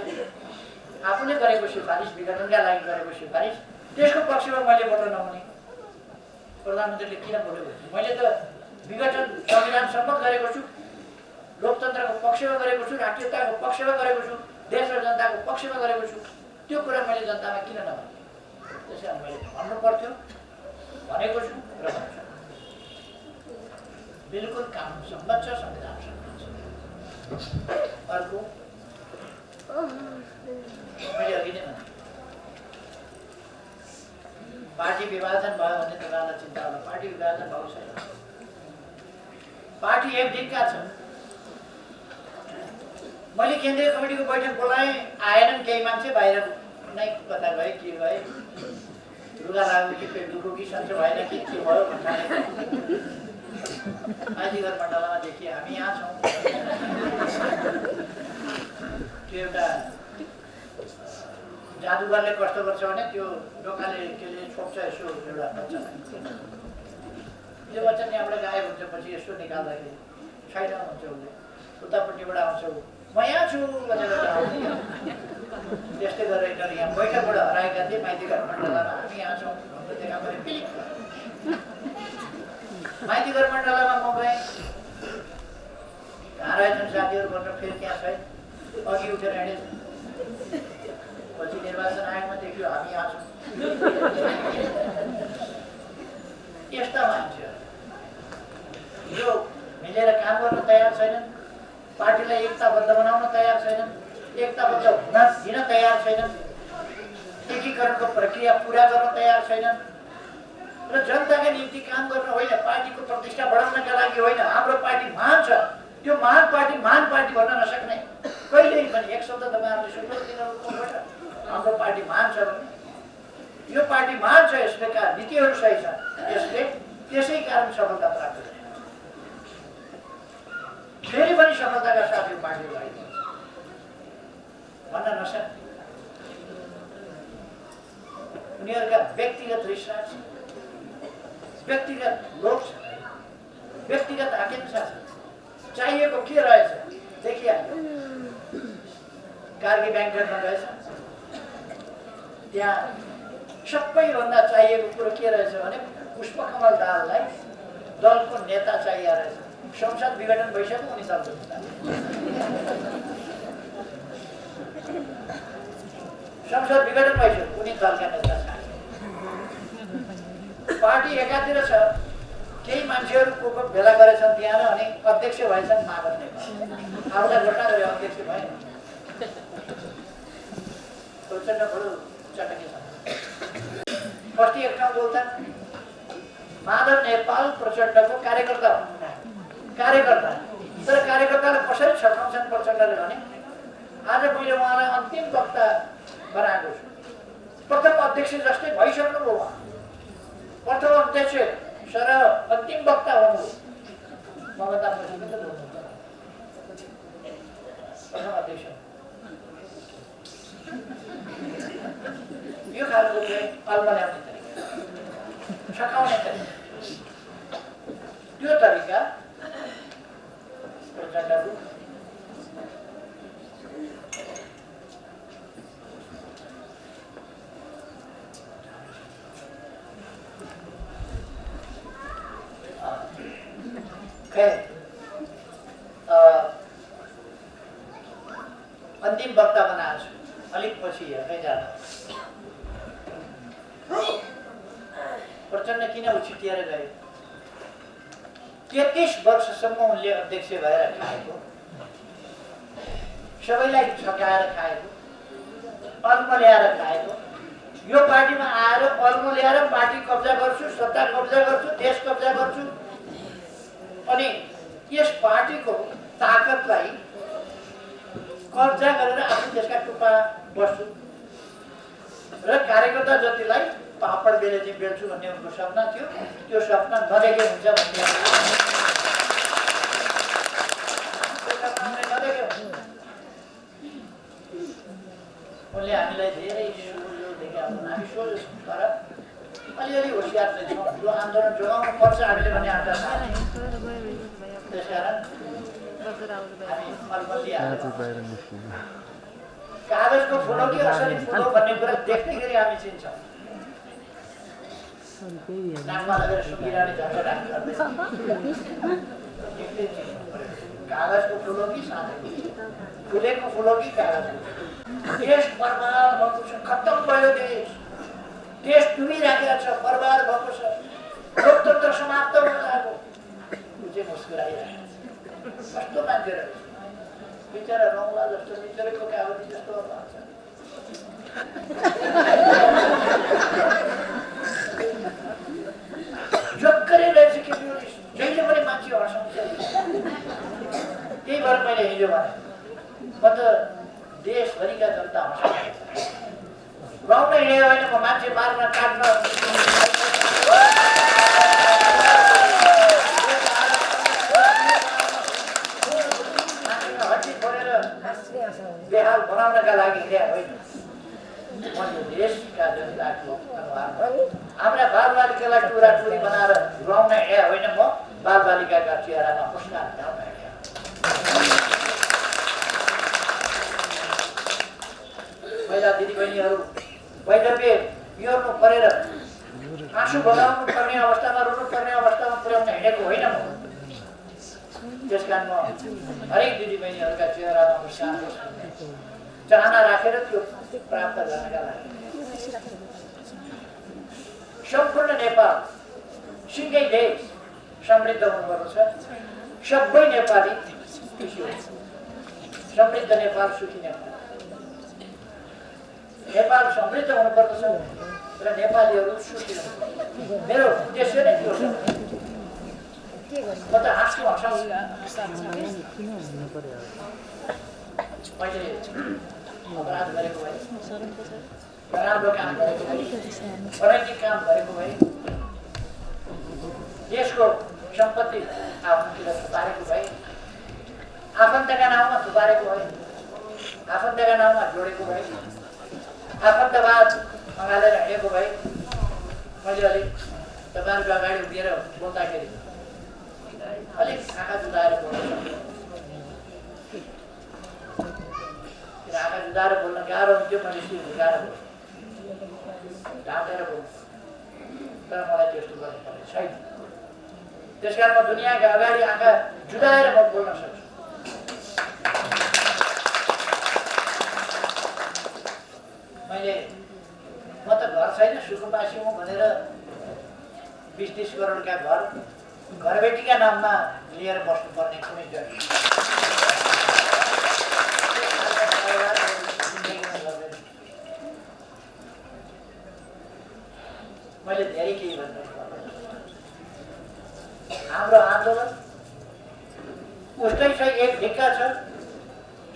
विघटनका लागि गरेको सिफारिस, त्यसको पक्षमा मैले भोट नहुने, प्रधानमन्त्रीले किन भोट गर्नु? मैले त विघटन संविधान सम्मत गरेको छु, लोकतन्त्रको पक्षमा गरेको छु, राष्ट्रियताको पक्षमा गरेको छु, देश र जनताको पक्षमा गरेको छु। त्यो कुरा मैले जनतामा किन नभने? त्यसैले मैले भन्नु पर्थ्यो, भनेको छु र भन्छु। बिल्कुल कानुन सम्मत छ, संविधान सम्मत छ। अर्को मैले अघि नै भने पार्टी विभाजन भयो भने तपाईँलाई चिन्ता होला। पार्टी विभाजन भएको छैन, पार्टी एक दिनका छ। मैले केन्द्रीय कमिटीको बैठक बोलाएँ, आएनन् केही मान्छे, बाहिर नै कता गए, के गए, रुगा लाग्यो कि पेट दुखो कि सन्चो भएन कि के भयो भन्दा आजीगर मण्डलमा देखिए हामी यहाँ छौँ। त्यो एउटा जादुगरले कस्तो गर्छ भने त्यो ढोकाले केले छोप्छ यसो एउटा बच्चालाई, त्यो बच्चा त्यहाँबाट गायब हुन्छ। पछि यसो निकाल्दाखेरि छैन हुन्छ, उसले उतापट्टिबाट आउँछ, म यहाँ छु भनेर त्यस्तै गरेर यहाँ बैठकबाट हराएको आएका थिए माइतीघर मण्डलामा हामी यहाँ छौँ भन्दै देखा परे पिलिक माइतीघर मण्डलामा म गएँ कहाँ रहेछन् साथीहरू भनेर फेरि त्यहाँ छ अघि उठेर हिँडेछ पछि निर्वाचन आयोगमा देखियो हामी यहाँ छौँ यस्ता मान्छेहरू यो मिलेर काम गर्न तयार छैनन् पार्टीलाई एकताबद्ध बनाउन तयार छैनन् एकताबद्ध हुन दिन तयार छैनन् एकीकरणको प्रक्रिया पुरा गर्न तयार छैनन् र जनताका निम्ति काम गर्न होइन पार्टीको प्रतिष्ठा बढाउनका लागि होइन हाम्रो पार्टी महान छ त्यो महान पार्टी भन्न नसक्ने कहिल्यै पनि एक शब्द तपाईँहरूले सुन्नु तिनीहरूकोबाट हाम्रो पार्टी महान छ भने यो पार्टी महान छ यसका नीतिहरू सही छ यसले त्यसै कारण सफलता प्राप्त गर्छ फेरि पनि सफलताका साथ यो पार्टी लगाइदिन्छ भन्न नसक्ने उनीहरूका व्यक्तिगत रिसार्च छ व्यक्तिगत लोभ छ व्यक्तिगत आकांक्षा छ चाहिएको के रहेछ देखिहाल्यो कार्गी ब्याङ्करमा गएछ त्यहाँ सबैभन्दा चाहिएको कुरो के रहेछ भने पुष्पकमल दाहाललाई दलको नेता चाहिएको रहेछ संसद विघटन भइसक्यो उनी दलको नेता संसद विघटन भइसक्यो उनी दलका नेता चाहिए पार्टी एकातिर छ केही मान्छेहरूको भेला गरेछन् त्यहाँ अनि अध्यक्ष भएछन् माधव नेपाल आफूलाई घोषणा गरे अध्यक्ष भए प्रचण्ड बडो चटकी छ फर्स्टी एक ठाउँ बोल्छन् माधव नेपाल प्रचण्डको कार्यकर्ता तर कार्यकर्ताले कसरी छटाउँछन् प्रचण्डले भने आज मैले उहाँलाई अन्तिम वक्ता बनाएको छु प्रथम अध्यक्ष जस्तै भइसक्नुभयो उहाँ प्रथम अध्यक्ष सर अन्तिम वक्ता हुनु ममता प्रचण्ड त बोल्नुहुन्छ प्रथम अध्यक्ष यो खालको चाहिँ अल्मल्याउने तरिका छकाउने तरिका त्यो तरिका प्रचण्डको अन्तिम वक्ता बनाएको छु अलिक पछि हेर्दै जाँदा प्रचण्ड किन उछिटिएर गए 33 वर्षसम्म उनले अध्यक्ष भएर खाएको सबैलाई छकाएर खाएको अल्मल्याएर खाएको यो पार्टीमा आएर अल्मल्याएर पार्टी कब्जा गर्छु सत्ता कब्जा गर्छु देश कब्जा गर्छु अनि यस पार्टीको ताकतलाई कब्जा गरेर आफू त्यसका टुप्पा बस्छु र कार्यकर्ता जतिलाई पापड बेले चाहिँ बेल्छु भन्ने उनको सपना थियो त्यो सपना नदेखे हुन्छ भन्ने उनले हामीलाई धेरै सोझो देखाएको हामी सोझो छौँ तर अलिअलि होसियार चाहिँ छौँ यो आन्दोलन जोगाउनु पर्छ हामीले भन्ने आशा छ त्यसकारण कागजको फुलो कि असली फुलो भन्ने कुरा देख्दैखेरि हामी चिन्छौँ नाममा लगेर सुकिरहने झन्डा कागजको फुलो कि साथै फुलेको फुलो कि कागजको देश बर्बाद भएको छ खत्तम भयो देश डुबिराखेको छ बर्बाद भएको छ लोकतन्त्र समाप्त हुन लागेको त्यो चाहिँ मुस्कुराइरहेको छ कस्तो मान्छे रहेछ बिचरा रौला जस्तो बिचरेको कागती जस्तो भन्छ जक्करै रहेछ कि जहिले पनि मान्छे हँसाउँछ त्यही भएर मैले हिजो भने म त देशभरिका जनता हँसाउँछ गाउँमा हिँडेको होइन म मान्छे मार्न काट्न बेहाल बनाउनका लागि हिँडेको होइन म यो देशका जनताको हाम्रा बालबालिकालाई टुराटुरी बनाएर रुवाउन हिँडे होइन म बालबालिकाका चेहरामा मुस्कान ल्याउन हिँडे पहिला दिदीबहिनीहरू वैधव्य योर्नु परेर आँसु बगाउनु पर्ने अवस्थामा रुनु पर्ने अवस्थामा पुर्याउन हिँडेको होइन म। त्यस कारण म हरेक दिदीबहिनीहरूका चेहरामा मुस्कान चाहना राखेर त्यो प्राप्त गर्नका लागि सम्पूर्ण नेपाल सिंगै देश समृद्ध हुनुपर्छ। सबै नेपाली खुसी हुन्छ। समृद्ध नेपाल सुखी नेपाल। नेपाल समृद्ध हुनुपर्दछ र नेपालीहरू सुखी हुनुपर्छ। मेरो उद्देश्य नै त्यो हो। म त हाँस्छु हँसाउँछु। मैले अपराध गरेको भए, नराम्रो काम गरेको भए, अनैतिक काम गरेको भए, देशको सम्पत्ति आफूतिर थुपारेको भए, आफन्तका नाउँमा थुपारेको भए, आफन्तका नाउँमा जोडेको भए, आफन्तवाद अँगालेर हिँडेको भए, मैले अलिक तपाईँहरूको अगाडि उभिएर बोल्दाखेरि अलिक आँखा जुदाएर बोल्न सक्छु। आँखा जुदाएर बोल्न गाह्रो हुन्थ्यो। मैले झुकाएर ढाँटेर बोल्छु, तर मलाई त्यस्तो गर्नु पर्ने छैन। त्यस कारण म दुनियाँका अगाडि आँखा जुदाएर म बोल्न सक्छु। म त घर छैन, सुखबासी हुँ भनेर 20-30 करोडका घरबेटीका नाममा लिएर बस्नुपर्ने कुनै जरुरी मैले धेरै केही भन्नु पर्दैन। हाम्रो आन्दोलन उस्तै छ, एक ढिक्का छ,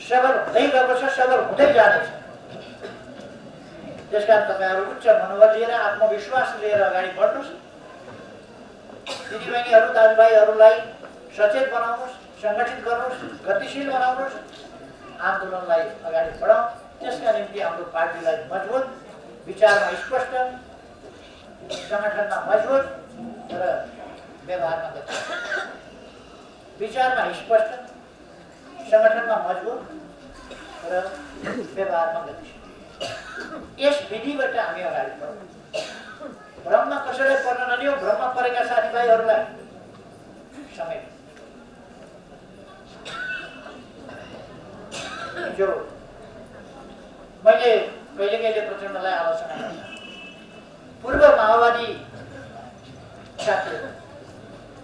सबल हुँदै गएको छ, सबल हुँदै जानेछ। त्यसकारण तपाईँहरू उच्च मनोबल लिएर, आत्मविश्वास लिएर अगाडि बढ्नुहोस्। दिदीबहिनीहरू, दाजुभाइहरूलाई सचेत बनाउनुहोस्, सङ्गठित गर्नुहोस्, गतिशील बनाउनुहोस्, आन्दोलनलाई अगाडि बढाउँ। त्यसका निम्ति हाम्रो पार्टीलाई मजबुत, विचारमा स्पष्ट, सङ्गठनमा मजबुत र व्यवहारमा गतिशील। विचारमा स्पष्ट, सङ्गठनमा मजबुत र व्यवहारमा गतिशील। यस विधिबाट हामी अगाडि बढौँ। भ्रममा कसैलाई पर्न नदिउँ। भ्रममा परेका साथीभाइहरूलाई समेत। जो मैले कहिले कहिले प्रचण्डलाई आलोचना गर्छु। पूर्व माओवादी साथीहरू,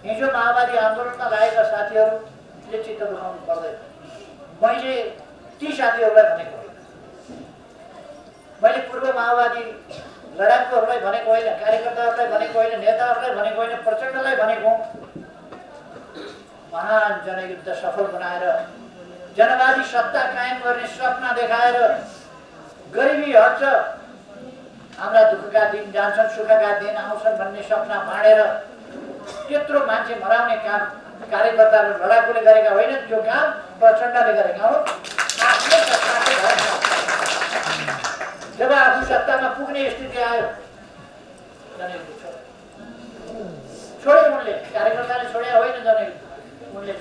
हिजो माओवादी आन्दोलनमा लागेका साथीहरूले चित्त दुखाउनु पर्दैन। मैले ती साथीहरूलाई भनेको होइन। मैले पूर्व माओवादी लडाकुहरूलाई भनेको होइन, कार्यकर्ताहरूलाई भनेको होइन, नेताहरूलाई भनेको होइन, प्रचण्डलाई भनेको महान जनयुद्ध सफल बनाएर जनवादी सत्ता कायम गर्ने सपना देखाएर गरिबी हट्छ, हाम्रा दुःखका दिन जान्छन्, सुखका दिन आउँछन् भन्ने सपना बाँडेर त्यत्रो मान्छे मराउने काम कार्यकर्ता र लडाकुले गरेका होइन। त्यो काम प्रचण्डले गरेका हो। जब आफू सत्तामा पुग्ने स्थिति आयो, छोडे उनले। कार्यकर्ताले छोडे होइन जनयुद्ध, उनले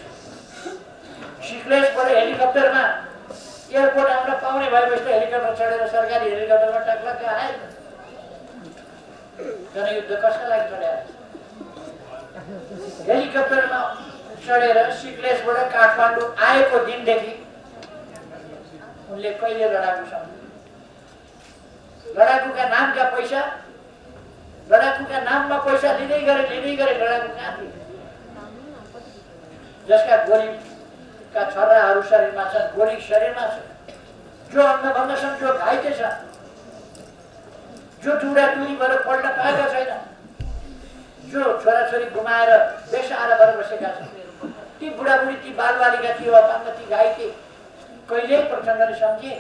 सिक्लेसबाट हेलिकप्टरमा एयरपोर्ट आउन पाउने भएपछि त हेलिकप्टर चढेर सरकारी हेलिकप्टरमा टक्लक्क आयो। जनयुद्ध कसका लागि चढ्या? हेलिकप्टरमा चढेर सिक्लेसबाट काठमाडौँ आएको दिनदेखि उनले कहिले लडाकु सम्झे? लडाकुका नामका पैसा, लडाकुका नाममा पैसा लिँदै गरे लडाकु कहाँ थिए? जसका गोलीका छर्राहरू शरीरमा छन्, गोली शरीरमा छ, जो अन्नभङ्ग छन्, जो घाइते छन्, जो टुराटुरी भएर पढ्न पाएका छैन, जो छोराछोरी गुमाएर बेसहारा भएर बसेका छन्, ती बुढाबुढी, ती बालबालिका, ती अपाङ्ग, ती घाइते कहिल्यै प्रचण्डले सम्झे?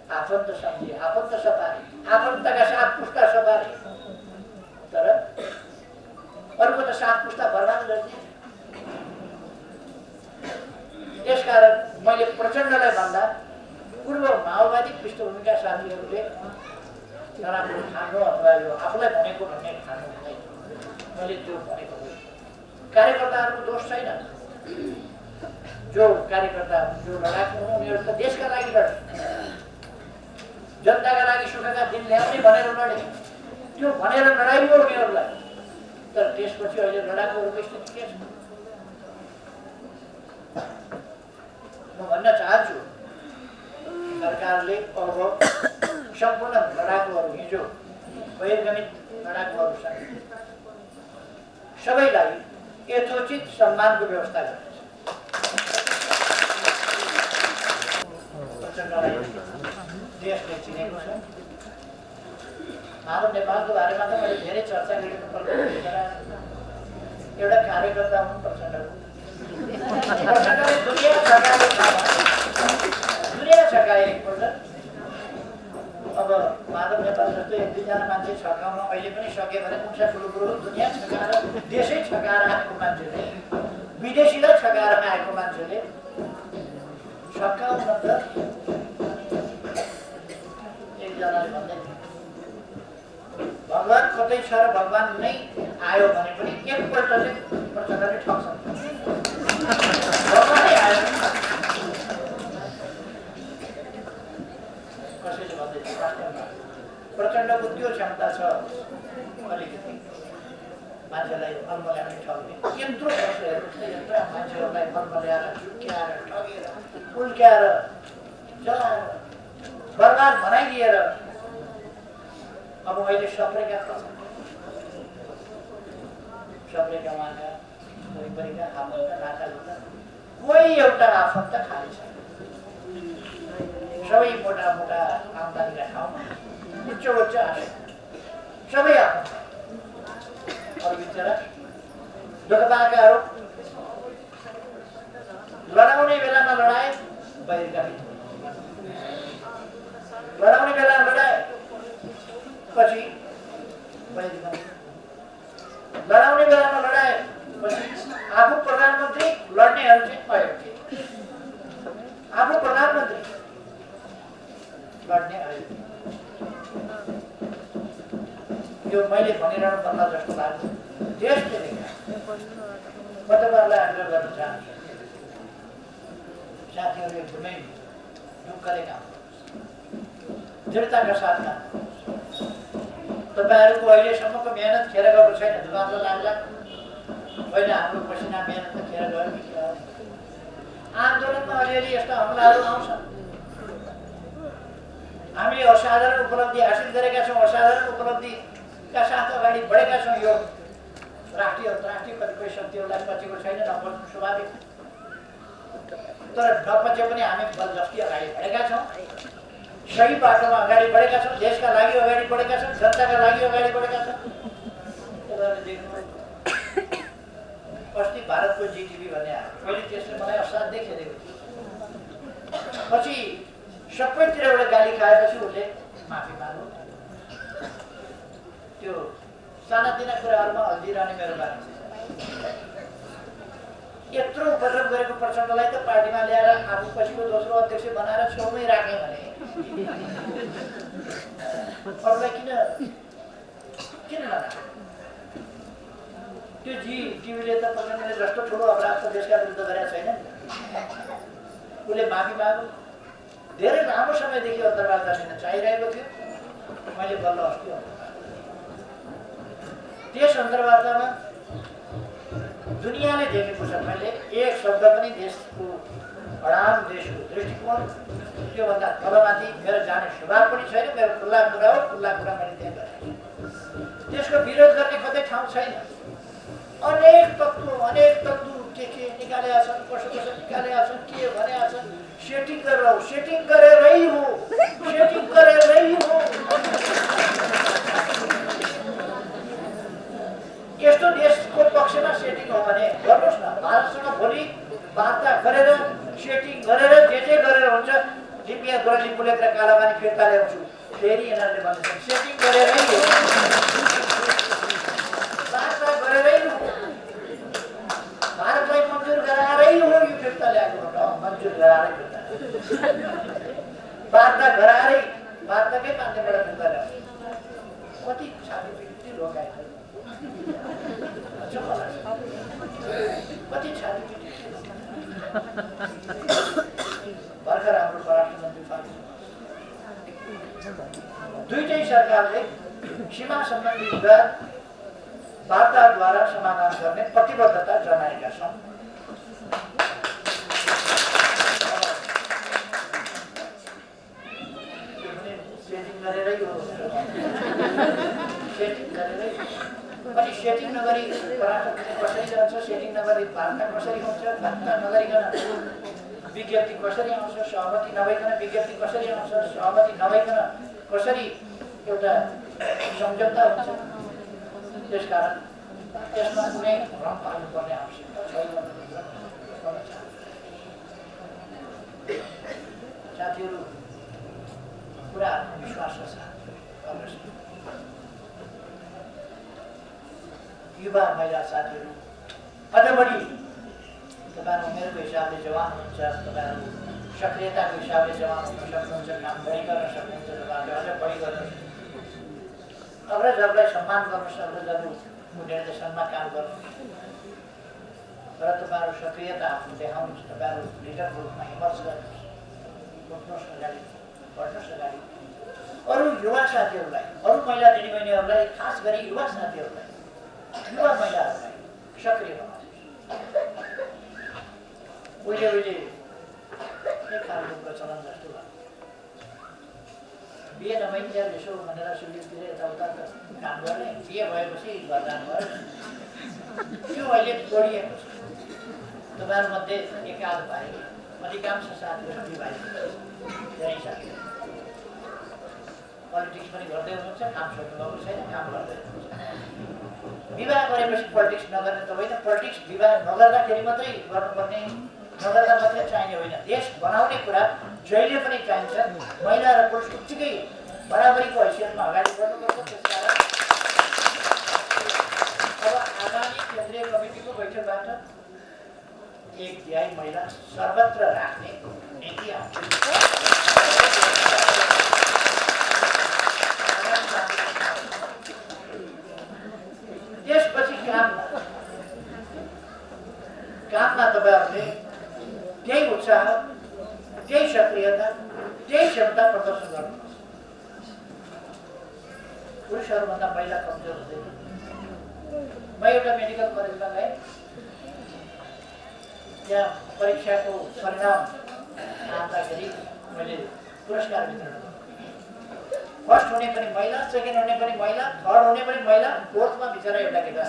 आफन्त सम्झे, आफन्त सपारे, आफन्तका साथ पुस्ता सपारे, तर अरूको त साथ पुस्ता बर्बाद गर्ने। त्यसकारण मैले प्रचण्डलाई भन्दा पूर्व माओवादी पृष्ठभूमिका साथीहरूले नराम्रो ठान्नु अथवा यो आफूलाई भनेको भन्ने ठान्नु हुँदैन। मैले त्यो भनेको होइन। कार्यकर्ताहरूको दोष छैन। जो कार्यकर्ता, जो लडाकु हुनु, उनीहरू त देशका लागि लड्छ। जनताका लागि सुखका दिन ल्याउने भनेर लडे। त्यो भनेर लडाइयो उनीहरूलाई। तर त्यसपछि अहिले लडाकुहरूको स्थिति के छ? म भन्न चाहन्छु सरकारले अब सम्पूर्ण लडाकुहरू, हिजो बहिर्गमित लडाकुहरू छन्, सबैलाई यथोचित सम्मानको व्यवस्था गर्नेछ। प्रचण्डलाई देशले चिनेको छ। मानव नेपालको बारेमा त मैले धेरै चर्चा गरेको एउटा कार्यकर्ता हुन् प्रचण्डको। प्रचण्डले दुनियाँ छकाए एकपल्ट। अब माधव नेपाल जस्तो एक दुईजना मान्छे छकाउन अहिले पनि सक्यो भने कुन ठुलो कुरो। दुनियाँ छकाएर, देशै छकाएर आएको मान्छेले, विदेशीलाई छकाएर आएको मान्छेले छकाउन त एकजनाले भन्दै भगवान कतै छ र भगवान नै आयो भने पनि एकपल्ट चाहिँ प्रचण्डले ठग्छन्। भगवानै आयो कसैले भन्दैछ वास्तवमा प्रचण्डको त्यो क्षमता छ अलिकति मान्छेलाई फलमा ल्याउने ठग्ने। यत्रो वर्षहरू यत्र मान्छेहरूलाई फलमा ल्याएर झुक्क्याएर ठगेर उल्क्याएर जलाएर बर्बाद बनाइदिएर अब अहिले सप्रेका उहाँका वरिपरिका आफन्त नातागोता कोही एउटा आफन्त खाली छैन। सबै मोटा मोटा आम्दानीका ठाउँमा उच्च आशा सबै आफन्त। अरू बिचरा दुःख पाएकाहरू लडाउने बेलामा लडाए बहिर्गमित, लडाउने बेलामा लडाए पछि बहिर्गमित, लडाउने बेलामा लडाए पछि आफू प्रधानमन्त्री लड्नेहरू चाहिँ अयोग्य, आफू प्रधानमन्त्री लड्ने अयोग्य। यो मैले भनिरहनु पर्ला जस्तो लाग्छ। देशले देखा म तपाईँहरूलाई आग्रह गर्न चाहन्छु, साथीहरू एकदमै ढुक्कले काम गर्नुहोस्, दृढताका साथ काम गर्नुहोस्। तपाईँहरूको अहिलेसम्मको मेहनत खेर गएको छैन। दुःख लाग्ला होइन, हाम्रो पसिना मेहनत त खेर गयो कि क्या? आन्दोलनमा अलिअलि यस्ता हमलाहरू आउँछन्। हामीले असाधारण उपलब्धि हासिल गरेका छौँ, असाधारण उपलब्धिका साथ अगाडि बढेका छौँ। यो राष्ट्रिय अन्तर्राष्ट्रिय कतिपय शक्तिहरूलाई पछेको छैन, नपच्नु स्वाभाविक। तर नपचे पनि हामी बलजस्ती अगाडि बढेका छौँ, सही बाटोमा अगाडि बढेका छौँ, देशका लागि अगाडि बढेका छौँ, जनताका लागि अगाडि बढेका छौँ। तपाईँहरूले देख्नु अस्ति भारतको जिडिपी भन्ने आयो, पहिले त्यसले मलाई असाध्यै खेलेको थियो। पछि सबैतिरबाट गाली खाएपछि उसले माफी माग्नु। त्यो सानातिना कुराहरूमा अल्झिरहने मेरो बानी छ। यत्रो उपद्रव गरेको प्रचण्डलाई त पार्टीमा ल्याएर आफू पछिको दोस्रो अध्यक्ष बनाएर छेउमै राखेँ भने अरूलाई किन नराख्ने? त्यो टिभीले त प्रचण्डले जस्तो ठुलो अपराध त देशका विरुद्ध गरेका छैन। उसले माफी माग्यो। धेरै लामो समयदेखि अन्तर्वार्ता लिन चाहिरहेको थियो। मैले बल्ल अस्ति त्यस अन्तर्वार्तामा दुनियाँले देखेको छ। मैले एक शब्द पनि देशको अडान, देशको दृष्टिकोण त्योभन्दा तलमाथि मेरो जाने स्वभाव पनि छैन। मेरो खुल्ला कुरा हो, खुल्ला कुरा मैले त्यहाँ गरेँ। त्यसको विरोध गर्ने कतै ठाउँ छैन। अनेक तत्त्व के निकालेका छन्, कसो निकालेका छन्, के भनेका छन्। सेटिङ गरेर हो, सेटिङ गरेरै हो। यस्तो देशको पक्षमा सेटिङ हो भने गर्नुहोस् न। भारतसँग भोलि वार्ता गरेर सेटिङ गरेर जे गरेर हुन्छ, लिपिया गोराली बुलेक र कालापानी फिर्ता ल्याउँछु, फेरि यिनीहरूले भन्छन् सेटिङ गरेरै हो, वार्ता गरेरै हो, भारतलाई मन्जुर गराएरै हो। यो फिर्ता ल्याएको मन्जुर गराएरै फिर्ता, वार्ता गराएरै, वार्ताकै माध्यमबाट फिर्ता ल्याउँछ। कति छातीपिटी लोकाइ कति छातीपिटी। भर्खर हाम्रो परराष्ट्र मन्त्री दुईटै सरकारले सीमा सम्बन्धी विवाद वार्ताद्वारा समाधान गर्ने प्रतिबद्धता जनाएका छन्। अनि सेटिङ नगरी कसरी जान्छ, सेटिङ नगरी वार्ता कसरी हुन्छ, वार्ता नगरिकन विज्ञप्ति कसरी आउँछ, सहमति नभइकन विज्ञप्ति कसरी आउँछ, सहमति नभइकन कसरी एउटा सम्झौता हुन्छ। त्यसकारण त्यसमा कुनै भ्रम पाल्नुपर्ने आवश्यकता छैन। साथीहरू, पुरा आत्मविश्वासका साथ युवा महिला साथीहरू अझ बढी तपाईँहरू उमेरको हिसाबले जवान हुनुहुन्छ, तपाईँहरू सक्रियताको हिसाबले जवान हुन सक्नुहुन्छ, काम बढी गर्न सक्नुहुन्छ, तपाईँहरूले अझ बढी गर्नुहोस्। अग्रजहरूलाई सम्मान गर्नुहोस्, अग्रजहरूको निर्देशनमा काम गर्नुहोस्। र तपाईँहरू सक्रियता आफ्नो देखाउनुहोस्, तपाईँहरू लिडरको रूपमा हिम्मत गर्नुहोस्, उठ्नुहोस् अगाडि, बढ्नुहोस् अगाडि। अरू युवा साथीहरूलाई, अरू महिला दिदीबहिनीहरूलाई, खास गरी युवा साथीहरूलाई, युवा महिलाहरूलाई सक्रिय बनाउनुहोस्। उहिले एक खालको प्रचलन जस्तो भयो, बिहे नभइन्जेल यसो भनेर सुलितिर यताउता काम गर्ने, बिहे भएपछि घर जानुभयो। त्यो अहिले तोडिएको छ। तपाईँहरूमध्ये एकाध भाइ, अधिकांश साथीहरू विवाहित, धेरै साथीहरू पोलिटिक्स पनि गर्दै हुनुहुन्छ, काम छोड्नुभएको छैन, काम गर्दै हुनुहुन्छ। विवाह गरेपछि पोलिटिक्स नगर्ने त होइन, पोलिटिक्स विवाह नगर्दाखेरि मात्रै गर्नुपर्ने, नगर्दा मात्रै चाहिने होइन। देश बनाउने कुरा जहिले पनि चाहिन्छ। महिला र पुरुष उत्तिकै बराबरीको हैसियतमा अगाडि बढ्नुपर्छ। त्यसकारण अब आगामी केन्द्रीय कमिटीको बैठकबाट एक तिहाई महिला सर्वत्र राख्ने नीति आउँछ। त्यसपछि काममा तपाईँहरूले त्यही उत्साह, त्यही सक्रियता, त्यही क्षमता प्रदर्शन गर्नुपर्छ। पुरुषहरूभन्दा महिला कमजोर हुँदैन। म एउटा मेडिकल कलेजमा गएँ, त्यहाँ परीक्षाको परिणाम आउँदाखेरि मैले पुरस्कार वितरण गरेँ। फर्स्ट हुने पनि महिला, सेकेन्ड हुने पनि महिला, थर्ड हुने पनि महिला, फोर्थमा बिचरा एउटा केटा।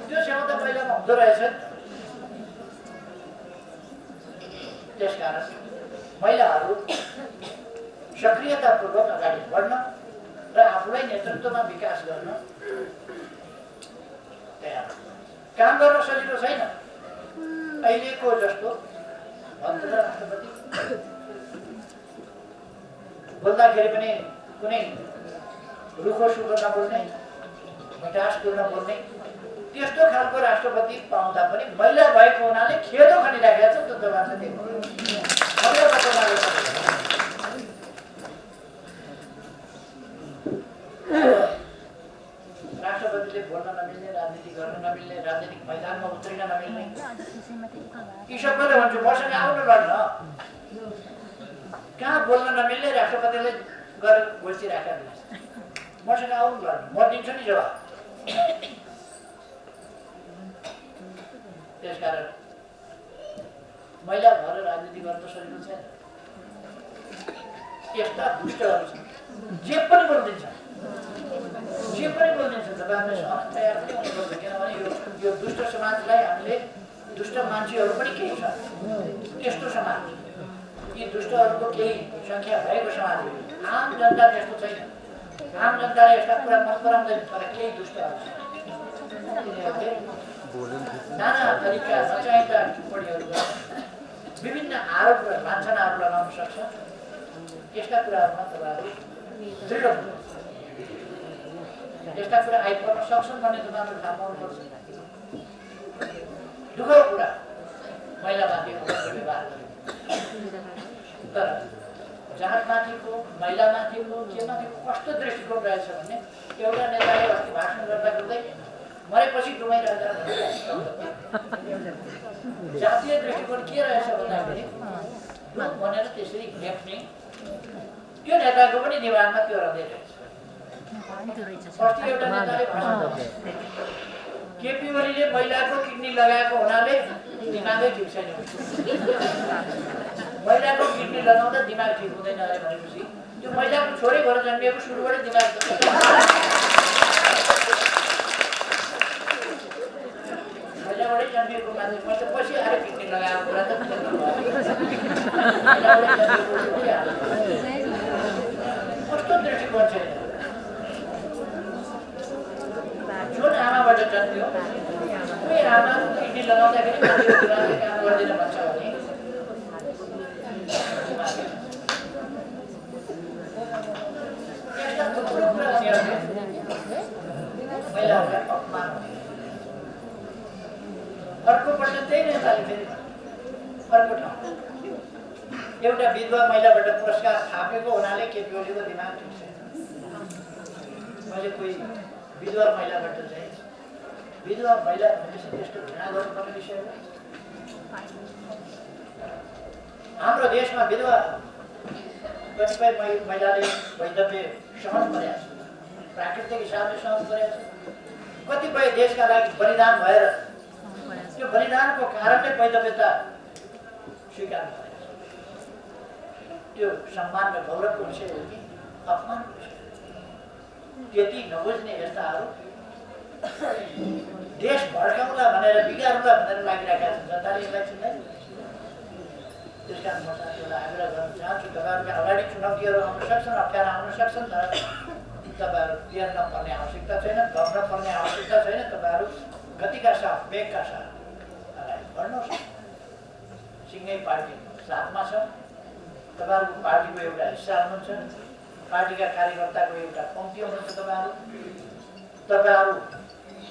त्यो क्षमता महिलामा हुँदो रहेछ। त्यसकारण महिलाहरू सक्रियतापूर्वक अगाडि बढ्न र आफूलाई नेतृत्वमा विकास गर्न तयार। काम गर्न सजिलो छैन। अहिलेको जस्तो भन्छ राष्ट्रपति बोल्दाखेरि पनि कुनै रुखो सुखो नबोल्ने, मिठासपूर्ण बोल्ने, त्यस्तो खालको राष्ट्रपति पाउँदा पनि महिला भएको हुनाले खेदो खनिराखेको छ। त्यो तपाईँहरूले राष्ट्रपतिले बोल्न नमिल्ने, राजनीति गर्न नमिल्ने, राजनीतिक मैदानमा उत्रिन नमिल्ने, यी सबैले भन्छु मसँग आउनु गर्न। कहाँ बोल्न नमिल्ने राष्ट्रपतिले गरेर गोष्ठी राखेर मसँग आउनु गर्न, म दिन्छु नि जवाब। त्यसकारण महिला भएर राजनीति गर्न सजिलो छैन। यस्ता दुष्टहरू छन्, जे पनि बोलिदिन्छ। तपाईँहरूले सहन तयार पनि हुनुपर्छ। किनभने यो दुष्ट समाजलाई हामीले, दुष्ट मान्छेहरू पनि केही छ, त्यस्तो समाज, यी दुष्टहरूको केही सङ्ख्या भएको समाज हो। आम जनता त्यस्तो छैन। आम जनताले यस्ता कुरा मन पराउँदैन, तर केही दुष्टहरू छन्। तिनीहरूले नाना तरिका नचाहिँदा टिप्पणीहरू गर्छ, विभिन्न आरोप र लान्छनाहरू लगाउन सक्छ। यस्ता कुराहरूमा तपाईँहरू दृढ हुनुपर्छ। यस्ता कुरा आइपर्न सक्छन् भन्ने तपाईँहरूले थाहा पाउनुपर्छ। दुःखको कुरा महिलामाथिको व्यवहार गर्यो, तर जातमाथिको, महिलामाथिको, केमाथिको कस्तो दृष्टिकोण रहेछ भने एउटा नेताले अस्ति भाषण गर्दा गर्दै मरेपछि डुबाइरहँदा जातीय दृष्टिकोण के रहेछ भन्दाखेरि भनेर त्यसरी लेख्ने त्यो नेताको पनि दिमागमा त्यो रहँदै रहेछ। अस्ति एउटा नेताले भाषण केपी ओलीले महिलाको किडनी लगाएको हुनाले दिमागै ठिक छैन, महिलाको किडनी लगाउँदा दिमाग ठिक हुँदैन अरे भनेपछि त्यो महिलाको छोरी घर जन्मिएको सुरुबाटै दिमाग महिलाबाटै जन्मिएको मान्छे मैले त पछि आएर किडनी लगाएको कुरा त कस्तो दृष्टिकोण छैन। जुन आमाबाट जन्मियो उही आमाको किडनी लगाउँदाखेरि मान्छेको दिमागले काम गर्दैन भन्छ भने यस्ता थुप्रो कुरा महिलाहरूलाई अपमान हुने। अर्कोपल्ट त्यही नेताले फेरि अर्को ठाउँ एउटा विधवा महिलाबाट पुरस्कार थापेको हुनाले केपी ओलीको दिमाग ठिक छैन। मैले कोही विधवा महिलाबाट चाहिँ विधवा महिला भनेपछि त्यस्तो घृणा गर्नुपर्ने विषय हो। हाम्रो देशमा विधवा कतिपय महिलाले वैधव्य सहन गरेका छन्, प्राकृतिक हिसाबले सहन गरेका छन्। कतिपय देशका लागि बलिदान भएर त्यो बलिदानको कारणले वैधव्यता स्वीकार गरेका छन्। त्यो सम्मान र गौरवको विषय हो कि अपमानको विषय? त्यति नबुझ्ने यस्ताहरू देश भड्काउला भनेर बिगार्ला भनेर लागिरहेका छन्। जनताले यसलाई चिन्दैन। त्यस कारण म साथीहरूलाई आग्रह गर्न चाहन्छु, तपाईँहरूका अगाडि चुनौतीहरू आउन सक्छन्, अप्ठ्यारा आउन सक्छन्, तर तपाईँहरू तिर्न पर्ने आवश्यकता छैन, दब्न पर्ने आवश्यकता छैन। तपाईँहरू गतिका साथ, वेगका साथ अगाडि बढ्नुहोस्। सिङ्गै पार्टी साथमा छ, तपाईँहरूको पार्टीको एउटा हिस्सा हुनुहुन्छ, पार्टीका कार्यकर्ताको एउटा पङ्क्ति हुनुहुन्छ तपाईँहरू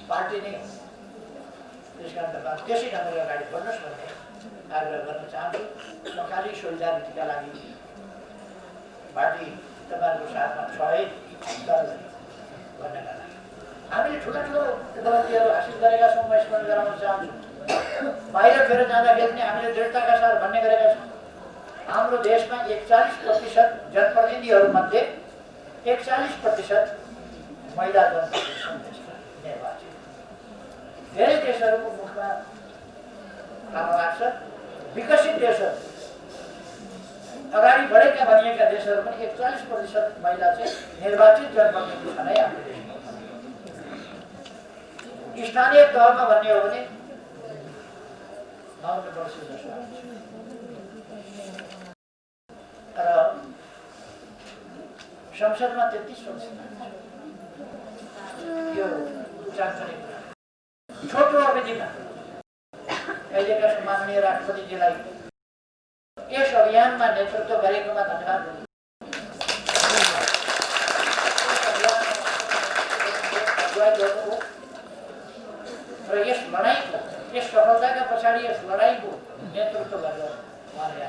पार्टी नै। त्यस कारण तपाईँहरू त्यसै ढङ्गले अगाडि बढ्नुहोस् भन्ने आग्रह गर्न चाहन्छु। म खालि सोलिडारिटीका लागि पार्टी तपाईँहरूको साथमा छ है भन्नका लागि हामीले ठुलो ठुलो उपलब्धिहरू हासिल गरेका छौँ। म स्मरण गराउन चाहन्छु। बाहिर फेर जाँदाखेरि पनि हामीले दृढताका साथ भन्ने गरेका छौँ। हाम्रो देशमा 41% जनप्रतिनिधिहरूमध्ये 41% महिला जनप्रतिनिधि छन् निर्वाचित। धेरै देशहरूको मुखमा थाहा लाग्छ। विकसित देशहरू, अगाडि बढेका भनिएका देशहरू पनि 41% महिला चाहिँ निर्वाचित जनप्रतिनिधि छन् है हाम्रो देशमा। स्थानीय तहमा भन्ने हो भने 90% जस्तो र संसदमा 33%। यो चान्चल्य कुरा। छोटो अवधिमा अहिलेका सम्माननीय राष्ट्रपतिजीलाई यस अभियानमा नेतृत्व गरेकोमा धन्यवाद। र यस लडाइँको, यस सफलताका पछाडि यस लडाइँको नेतृत्व गरेर उहाँले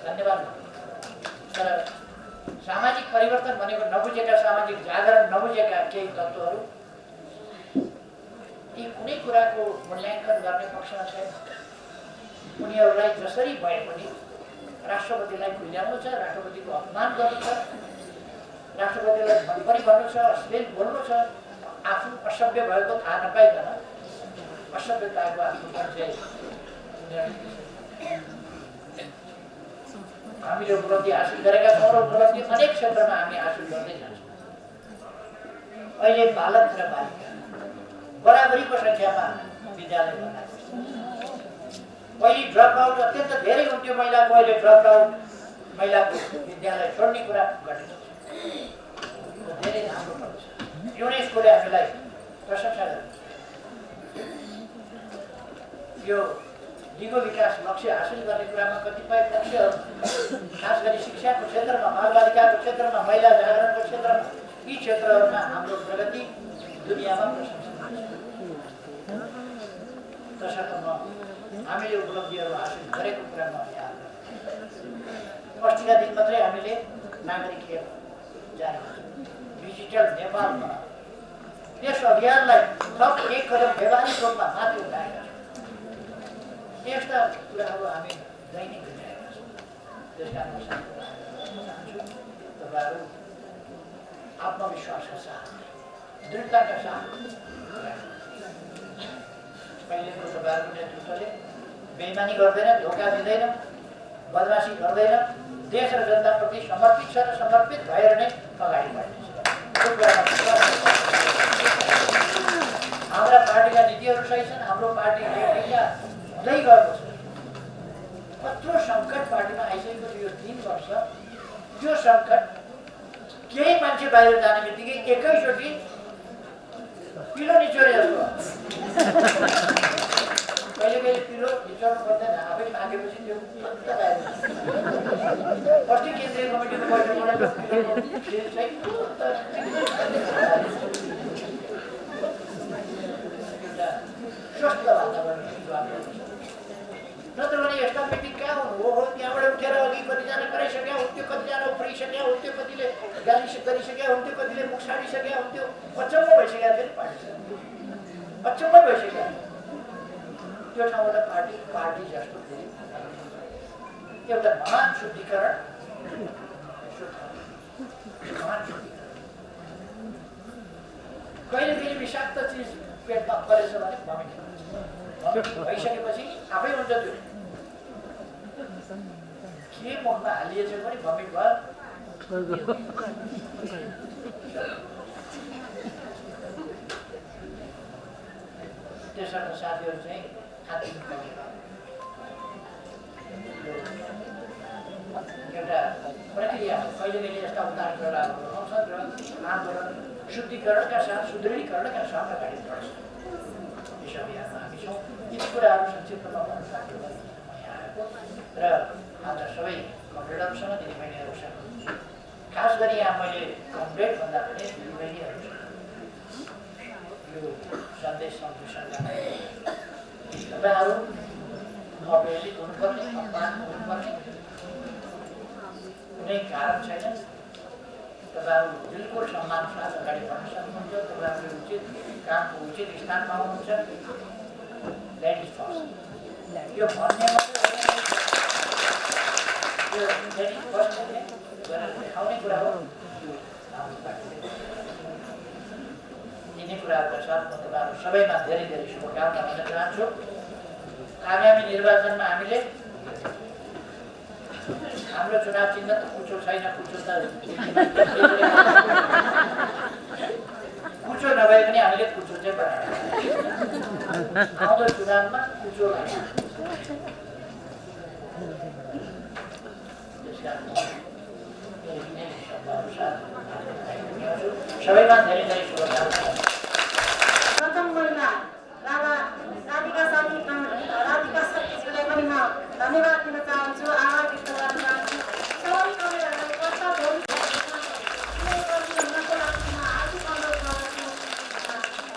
धन्यवाद। तर सामाजिक परिवर्तन भनेको नबुझेका, सामाजिक जागरण नबुझेका केही तत्त्वहरू यी कुनै कुराको मूल्याङ्कन गर्ने पक्षमा छैन। उनीहरूलाई जसरी भए पनि राष्ट्रपतिलाई खुल्याउनु छ, राष्ट्रपतिको अपमान गर्नु छ, राष्ट्रपतिलाई मनपरी भन्नु छ, अश्लील बोल्नु छ, आफू असभ्य भएको थाहा नपाइकन असभ्यताको आफ्नो परिचय। हामीले उपलब्धि हासिल गरेका छौँ र उपलब्धि अनेक क्षेत्रमा हामी हासिल गर्दै जान्छौँ। अहिले बालक र बालिका बराबरीको सङ्ख्यामा विद्यालय बनाएको छ। पहिले ड्रप आउट अत्यन्त धेरै हुन्थ्यो महिलाको, अहिले ड्रप आउट महिलाको विद्यालय छोड्ने कुरा घटेको छ। धेरै राम्रो पर्छ। युनेस्कोले हामीलाई प्रशंसा गर्छ। यो दिगो विकास लक्ष्य हासिल गर्ने कुरामा कतिपय पक्षहरू, खास गरी शिक्षाको क्षेत्रमा, बालबालिकाको क्षेत्रमा, महिला जागरणको क्षेत्रमा, यी क्षेत्रहरूमा हाम्रो प्रगति दुनियाँमा प्रशंसा। तसर्थ हामीले उपलब्धिहरू हासिल गरेको कुरामा याद अस्तिका दिन मात्रै हामीले नागरिकीय जारी डिजिटल नेपाल बनाऊ, यस अभियानलाई थप एक कदम व्यवहारिक रूपमा माथि उठाएका छौँ। यस्ता कुराहरू हामी दैनिक गरिरहेका छौँ। त्यस कारण म चाहन्छु तपाईँहरू आत्मविश्वासका साथ दृढताका साथ पहिलेको तपाईँहरूको नेतृत्वले बेइमानी गर्दैन, धोका दिँदैन, बदमासी गर्दैन, देश र जनताप्रति समर्पित छ र समर्पित भएर नै अगाडि बढ्नेछ। हाम्रा पार्टीका नीतिहरू सही छन्, हाम्रो पार्टी हुँदै गएको छ। कत्रो सङ्कट पार्टीमा आइसकेको छ यो 3 वर्ष। त्यो सङ्कट केही मान्छे बाहिर जाने बित्तिकै एकैचोटि पिलो निचोरे जस्तो कहिले कहिले पिलो निचोर्नु पर्दैन, आफै मागेपछि त्यो बाहिर अस्ति केन्द्रीय कमिटीको बैठकबाट स्वस्थ वातावरण नत्र भने यस्ता मिटिङ कहाँ हुनु हो, त्यहाँबाट उठेर अघि कतिजना कराइसक्या हुन्थ्यो, कतिजना उफ्रिसक्या हुन्थ्यो, कतिले गाली गरिसक्या हुन्थ्यो, कतिले मुख छाडिसक्या हुन्थ्यो। अचम्म भइसक्या थियो नि पार्टी, अचम्म भइसक्या। त्यो ठाउँबाट पार्टी जस्तो एउटा महान शुद्धिकरण, कहिले कहिले विषाक्त चिज पेटमा परेछ भने भमिट भइसकेपछि आफै हुन्छ। त्यो के मुखमा हालिएछ भने भमिट भयो। त्यसर्थ साथीहरू चाहिँ एउटा प्रक्रिया हो। कहिले कहिले यस्ता उतार चढावहरू आउँछन् र आन्दोलन शुद्धिकरणका साथ सुदृढीकरणका साथ अगाडि बढ्छ। यस अभियानमा हामी छौँ। यी कुराहरू संक्षिप्तमा भन्न साथीहरूलाई यहाँ आएको र हाम्रा सबै कमरेडहरूसँग दिदीबहिनीहरूसँग, खास गरी यहाँ मैले कमरेड भन्दा पनि दिदीबहिनीहरूसँग यो सन्देश सम्प्रेषण गर्न तपाईँहरू अवहेलित हुनुपर्ने, अपमान हुनुपर्ने कुनै कारण छैन। तपाईँहरू बिल्कुल सम्मान साथ अगाडि बढ्न सक्नुहुन्छ। तपाईँहरूले उचित कामको उचित स्थानमा आउनुहुन्छ। लेडिज फर्स्ट यो भन्ने मात्रै यो लेडिज फर्स्ट भन्ने गरेर देखाउने कुरा हो। यिनै कुराहरूका साथ म तपाईँहरू सबैमा धेरै धेरै शुभकामना दिन चाहन्छु। आगामी निर्वाचनमा हामीले हाम्रो चुनाव चिन्ह त कुचो छैन, कुचो नभए पनि हामीले कुचो चाहिँ बनाएर आउँदो चुनावमा कुचो सबैमा धेरै धेरै शुभकामना।